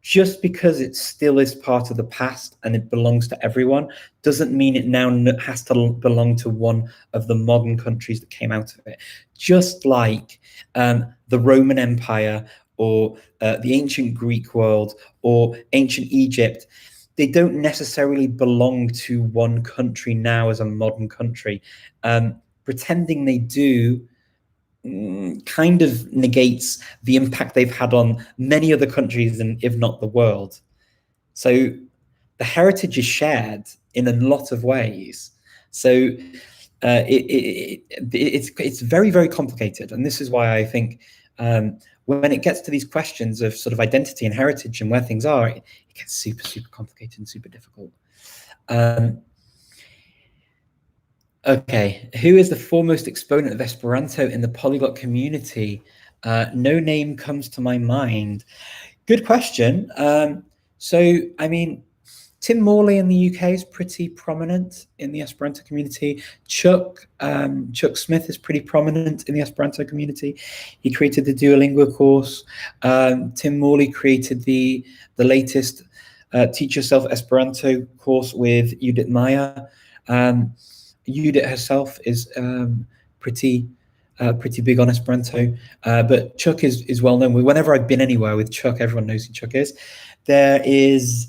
Just because it still is part of the past and it belongs to everyone doesn't mean it now has to belong to one of the modern countries that came out of it. Just like the Roman Empire or the ancient Greek world or ancient Egypt, they don't necessarily belong to one country now as a modern country. Pretending they do kind of negates the impact they've had on many other countries, and if not the world. So the heritage is shared in a lot of ways. So it's very, very complicated, and this is why I think when it gets to these questions of sort of identity and heritage and where things are, it gets super, super complicated and super difficult. Okay, who is the foremost exponent of Esperanto in the polyglot community? No name comes to my mind. Good question. So, I mean, Tim Morley in the UK is pretty prominent in the Esperanto community. Chuck Smith is pretty prominent in the Esperanto community. He created the Duolingo course. Tim Morley created the latest Teach Yourself Esperanto course with Judith Meyer. Judith herself is pretty big on Esperanto, but Chuck is well known. Whenever I've been anywhere with Chuck, everyone knows who Chuck is. There is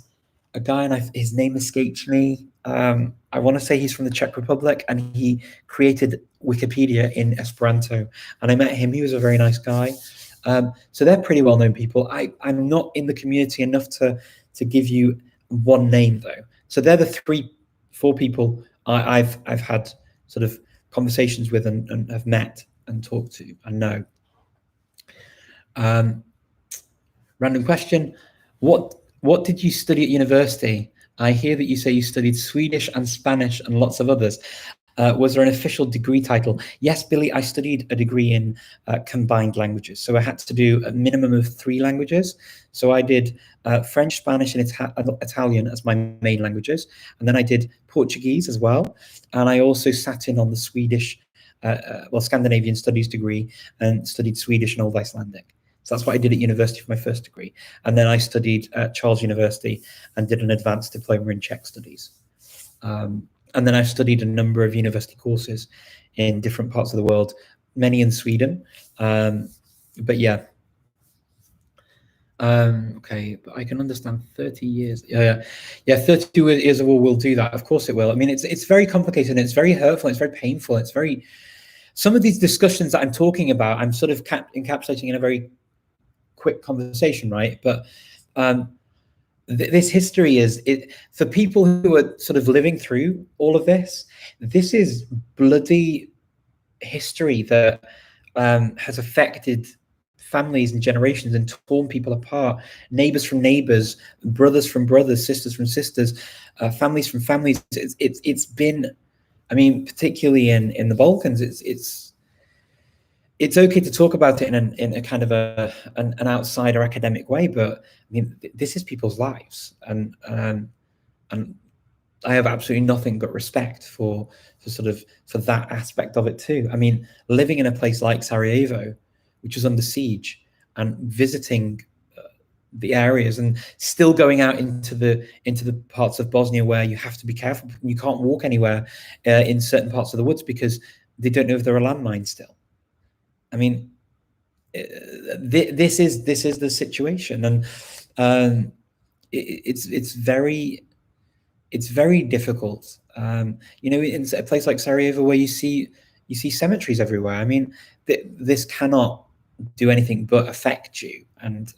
a guy, and his name escapes me. I want to say he's from the Czech Republic, and he created Wikipedia in Esperanto. And I met him. He was a very nice guy. So they're pretty well known people. I'm not in the community enough to give you one name though. So they're the 4 people I've had sort of conversations with and have met and talked to and know. Random question: What did you study at university? I hear that you say you studied Swedish and Spanish and lots of others. Was there an official degree title? Yes, Billy, I studied a degree in combined languages. So I had to do a minimum of 3 languages. So I did French, Spanish, and Italian as my main languages. And then I did Portuguese as well. And I also sat in on the Swedish, Scandinavian studies degree and studied Swedish and Old Icelandic. So that's what I did at university for my first degree. And then I studied at Charles University and did an advanced diploma in Czech studies. And then I've studied a number of university courses in different parts of the world, many in Sweden. But yeah. Okay, but I can understand 30 years. Yeah, 32 years of war will do that. Of course it will. I mean, it's very complicated and it's very hurtful. It's very painful. It's very, some of these discussions that I'm talking about, I'm sort of encapsulating in a very quick conversation, right? But this history is for people who are sort of living through all of this. This is bloody history that has affected families and generations and torn people apart. Neighbors from neighbors, brothers from brothers, sisters from sisters, families from families. It's been, I mean, particularly in the Balkans, it's okay to talk about it in a kind of an outsider academic way, but I mean, this is people's lives, and I have absolutely nothing but respect for that aspect of it too. I mean, living in a place like Sarajevo, which is under siege, and visiting the areas, and still going out into the parts of Bosnia where you have to be careful. You can't walk anywhere in certain parts of the woods because they don't know if there are landmines still. I mean, this is the situation, and it's very difficult. You know, in a place like Sarajevo where you see cemeteries everywhere. I mean, this cannot do anything but affect you, and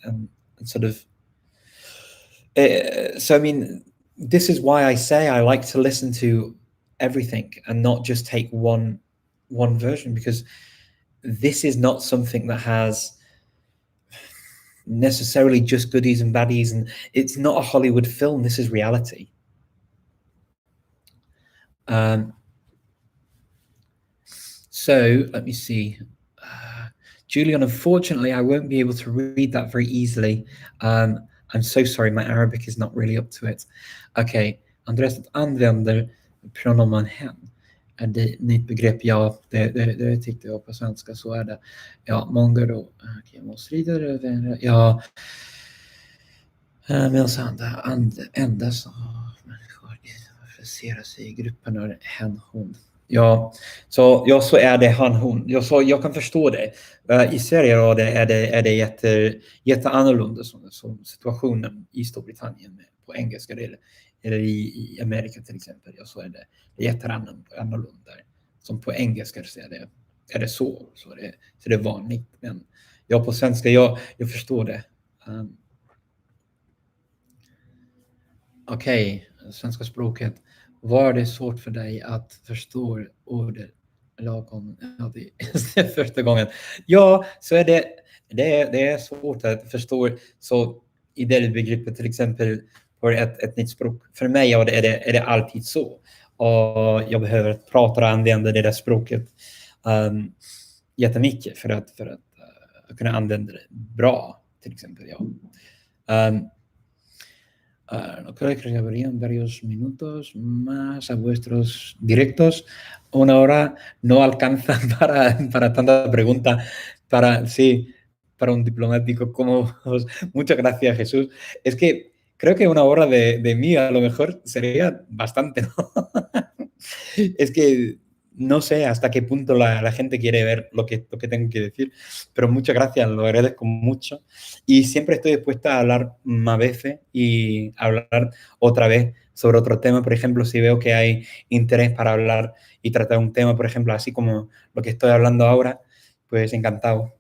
sort of. So I mean, this is why I say I like to listen to everything and not just take one version, because this is not something that has necessarily just goodies and baddies, and it's not a Hollywood film. This is reality. So let me see. Julian, unfortunately, I won't be able to read that very easily. I'm so sorry, my Arabic is not really up to it. Okay, Andreas Använder pronomen hen. är det ett nytt begrepp? Ja, det tyckte jag på svenska, så är det. Ja, många då. Okej, jag måste vidare. Ja, men sen det enda som människor identifierar sig i gruppen är hen, hon. Ja, så är det han, hon. Jag kan förstå det. I Sverige då, är det jätteannorlunda som situationen i Storbritannien på engelska eller i Amerika till exempel. Ja, så är det jätteannorlunda. Som på engelska så är det så är det vanligt. Men jag på svenska, jag förstår det. Okej, svenska språket. Var det svårt för dig att förstå ordet lagom? Ja, det är första gången. Ja, så är det är svårt att förstå. Så i det begreppet till exempel på ett nytt språk. För mig är det alltid så. Och jag behöver prata och använda det där språket jättemycket för att kunna använda det bra, till exempel. Ja. No creo que llevarían varios minutos más a vuestros directos. Una hora no alcanza para tanta pregunta. Para un diplomático como vos. Muchas gracias, Jesús. Es que creo que una hora de mí a lo mejor sería bastante, ¿no? Es que no sé hasta qué punto la gente quiere ver lo que tengo que decir, pero muchas gracias, lo agradezco mucho. Y siempre estoy dispuesta a hablar más veces y hablar otra vez sobre otro tema. Por ejemplo, si veo que hay interés para hablar y tratar un tema, por ejemplo, así como lo que estoy hablando ahora, pues encantado.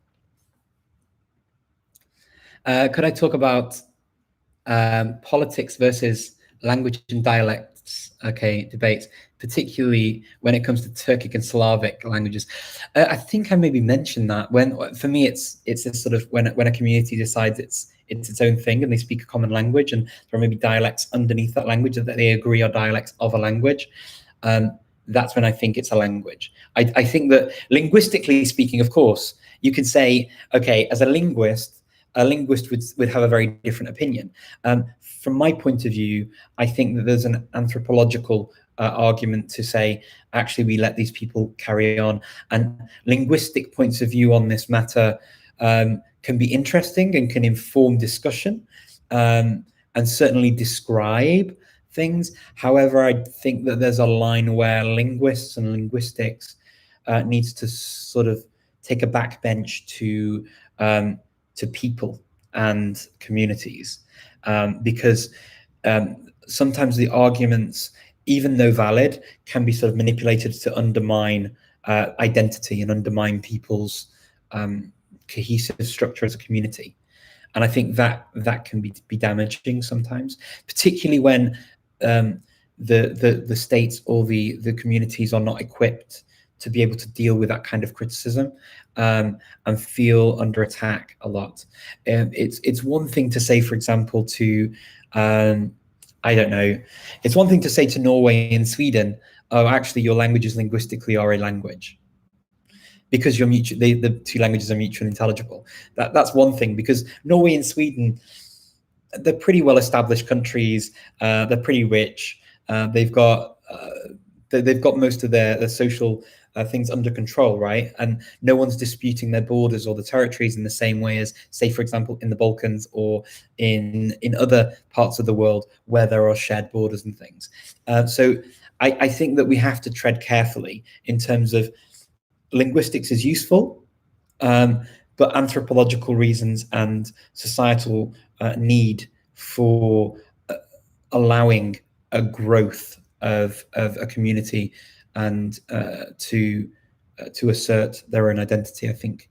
Could I talk about politics versus language and dialects, debates, particularly when it comes to Turkic and Slavic languages? I think I maybe mentioned that for me, it's this sort of when a community decides it's its own thing and they speak a common language and there are maybe dialects underneath that language that they agree are dialects of a language. That's when I think it's a language. I think that linguistically speaking, of course, you could say, okay, as a linguist would have a very different opinion. From my point of view, I think that there's an anthropological argument to say, actually, we let these people carry on. And linguistic points of view on this matter can be interesting and can inform discussion and certainly describe things. However, I think that there's a line where linguists and linguistics needs to sort of take a backbench to people and communities, because sometimes the arguments, even though valid, can be sort of manipulated to undermine identity and undermine people's cohesive structure as a community. And I think that can be damaging sometimes, particularly when the states or the communities are not equipped to be able to deal with that kind of criticism and feel under attack a lot. It's one thing to say, for example, to I don't know, it's one thing to say to Norway and Sweden, oh, actually, your languages linguistically are a language, because the two languages are mutually intelligible. That's one thing, because Norway and Sweden, they're pretty well established countries. They're pretty rich. They've got most of their social things under control, right? And no one's disputing their borders or the territories in the same way as, say, for example, in the Balkans or in other parts of the world where there are shared borders and things. So I think that we have to tread carefully in terms of linguistics is useful, but anthropological reasons and societal need for allowing a growth of a community and to assert their own identity, I think,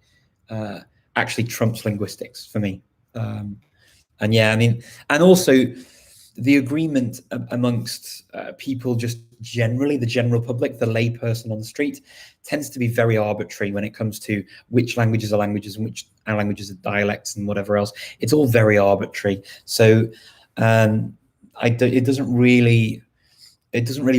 actually trumps linguistics for me. And yeah, I mean, and also the agreement amongst people, just generally, the general public, the lay person on the street, tends to be very arbitrary when it comes to which languages are languages and which languages are dialects and whatever else. It's all very arbitrary. So it doesn't really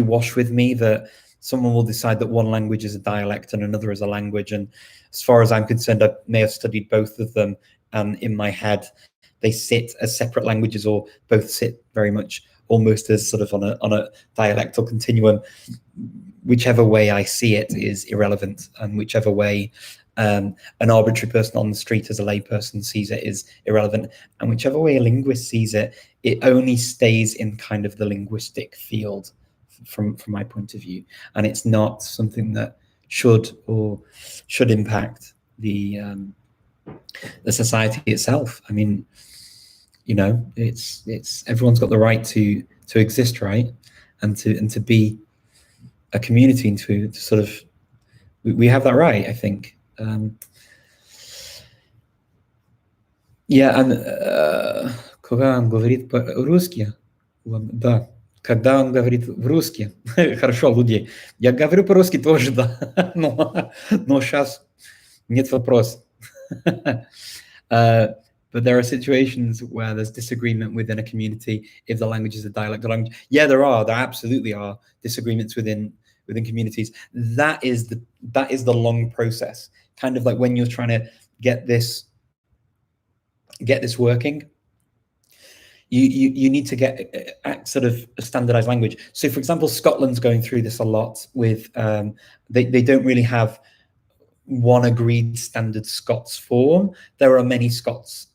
wash with me that someone will decide that one language is a dialect and another is a language. And as far as I'm concerned, I may have studied both of them, and in my head, they sit as separate languages, or both sit very much almost as sort of on a dialectal continuum. whichever way I see it is irrelevant, and whichever way an arbitrary person on the street as a layperson sees it is irrelevant, and whichever way a linguist sees it, it only stays in kind of the linguistic field from my point of view, and it's not something that should impact the society itself. I mean, you know, it's everyone's got the right to exist, right, and to be a community, and to sort of, we have that right, I think. Yeah, and когда он говорит по-русски, да, когда он говорит по-русски, хорошо, люди, я говорю по-русски тоже, да, но сейчас нет вопроса. But there are situations where there's disagreement within a community if the language is a dialect or language. Yeah, there absolutely are disagreements within communities. That is the long process. Kind of like when you're trying to get this working, you need to get sort of a standardized language. So, for example, Scotland's going through this a lot with they don't really have one agreed standard Scots form. There are many Scots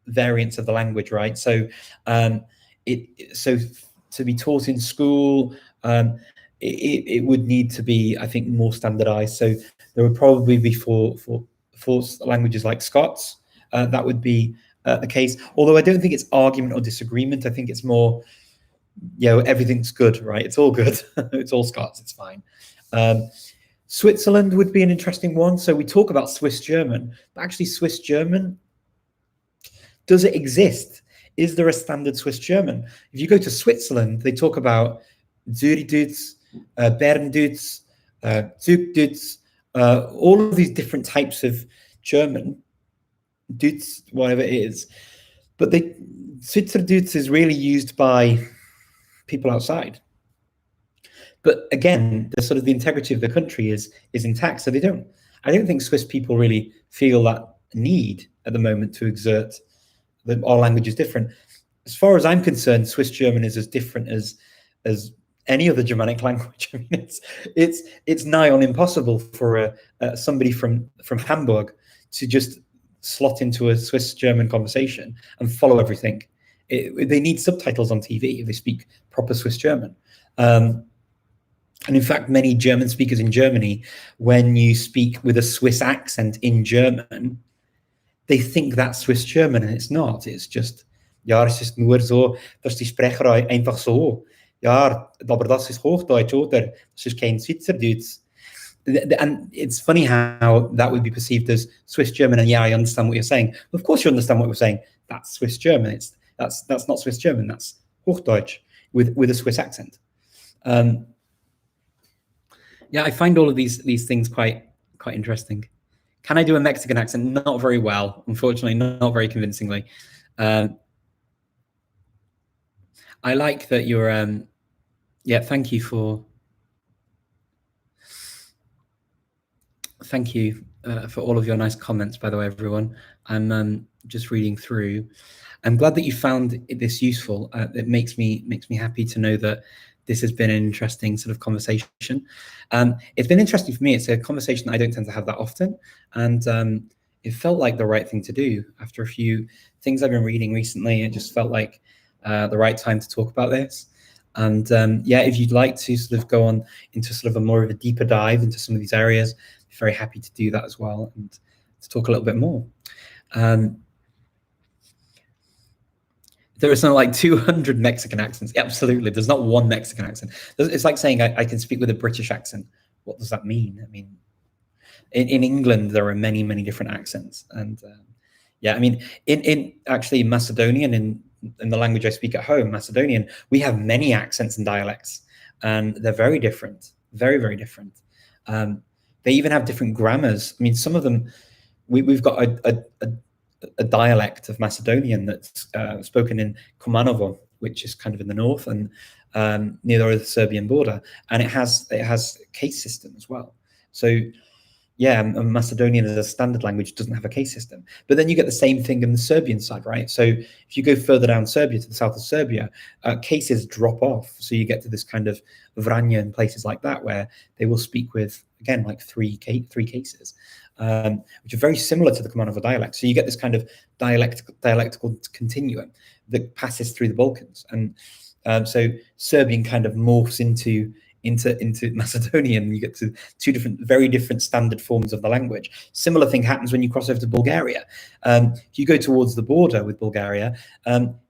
variants of the language, right? So so to be taught in school, it would need to be, I think, more standardized. So there would probably be for languages like Scots, that would be the case. Although I don't think it's argument or disagreement. I think it's more, you know, everything's good, right? It's all good. It's all Scots. It's fine. Switzerland would be an interesting one. So we talk about Swiss German, but actually Swiss German, does it exist? Is there a standard Swiss German? If you go to Switzerland, they talk about Zürichdeutsch, Berndeutsch, Zugdeutsch, all of these different types of German, Deutsch, whatever it is. But Schweizerdeutsch is really used by people outside. But again, the sort of the integrity of the country is intact. So I don't think Swiss people really feel that need at the moment to exert that our language is different. As far as I'm concerned, Swiss German is as different as any other Germanic language. I mean, it's nigh on impossible for somebody from Hamburg to just slot into a Swiss German conversation and follow everything. They need subtitles on TV if they speak proper Swiss German. And in fact, many German speakers in Germany, when you speak with a Swiss accent in German, they think that's Swiss German, and it's not. It's just, ja, es ist nur so, dass die Sprecherei einfach so, ja, aber das ist Hochdeutsch, oder? Das ist kein Schweizerdeutsch. And it's funny how that would be perceived as Swiss German, and yeah, I understand what you're saying. Well, of course you understand what we're saying. That's Swiss German. That's not Swiss German. That's Hochdeutsch with a Swiss accent. Yeah, I find all of these things quite interesting. Can I do a Mexican accent? Not very well, unfortunately, not very convincingly. I like that you're. Yeah, thank you for all of your nice comments, by the way, everyone. I'm just reading through. I'm glad that you found this useful. It makes me happy to know that this has been an interesting sort of conversation. It's been interesting for me. It's a conversation I don't tend to have that often, and it felt like the right thing to do after a few things I've been reading recently. It just felt like the right time to talk about this. And yeah, if you'd like to sort of go on into sort of a more of a deeper dive into some of these areas, I'm very happy to do that as well and to talk a little bit more. There are something like 200 Mexican accents. Absolutely. There's not one Mexican accent. It's like saying I can speak with a British accent. What does that mean? I mean, in England, there are many, many different accents. And yeah, I mean, in actually Macedonian, in the language I speak at home, Macedonian, we have many accents and dialects, and they're very different, very, very different. They even have different grammars. I mean, some of them, we've got a dialect of Macedonian that's spoken in Kumanovo, which is kind of in the north and near the Serbian border, and it has case system as well. So yeah, Macedonian as a standard language doesn't have a case system. But then you get the same thing in the Serbian side, right? So if you go further down Serbia to the south of Serbia, cases drop off. So you get to this kind of Vranja and places like that where they will speak with, again, like three cases, which are very similar to the Kumanovo dialect. So you get this kind of dialectical continuum that passes through the Balkans. And so Serbian kind of morphs into Macedonian. You get to two very different standard forms of the language. Similar thing happens when you cross over to Bulgaria. If you go towards the border with Bulgaria,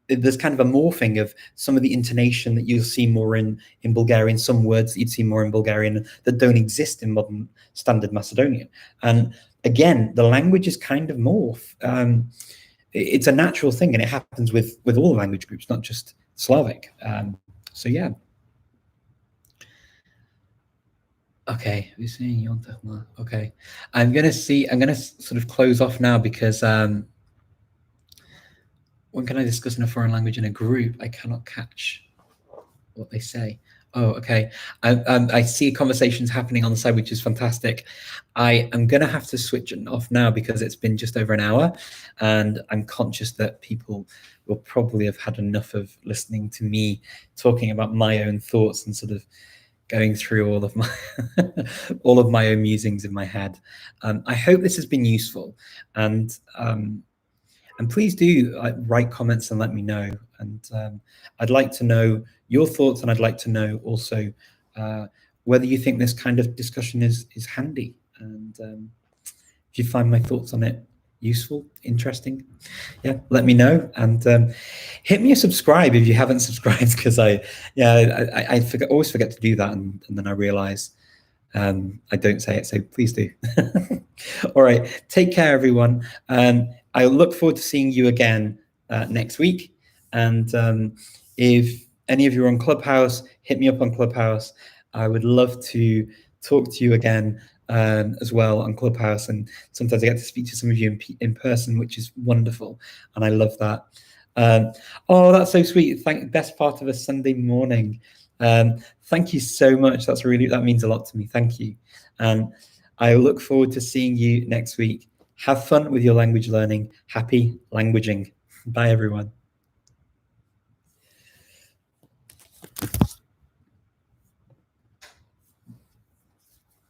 there's kind of a morphing of some of the intonation that you'll see more in Bulgarian, some words that you'd see more in Bulgarian that don't exist in modern standard Macedonian. And again, the language is kind of morph. It's a natural thing, and it happens with all language groups, not just Slavic. So yeah. Okay, we're seeing okay. I'm gonna sort of close off now because when can I discuss in a foreign language in a group? I cannot catch what they say. Oh, okay. I see conversations happening on the side, which is fantastic. I am gonna have to switch it off now because it's been just over an hour, and I'm conscious that people will probably have had enough of listening to me talking about my own thoughts and sort of going through all of my own musings in my head. I hope this has been useful, and please do write comments and let me know. And I'd like to know your thoughts, and I'd like to know also whether you think this kind of discussion is handy, and if you find my thoughts on it useful, interesting, yeah, let me know. And hit me a subscribe if you haven't subscribed, because I always forget to do that, and then I realize I don't say it, so please do. All right, take care, everyone. I look forward to seeing you again next week. And if any of you are on Clubhouse, hit me up on Clubhouse. I would love to talk to you again as well on Clubhouse, and sometimes I get to speak to some of you in person, which is wonderful, and I love that. Oh, that's so sweet. Best part of a Sunday morning. Thank you so much. That means a lot to me. Thank you. And I look forward to seeing you next week. Have fun with your language learning. Happy languaging. Bye, everyone.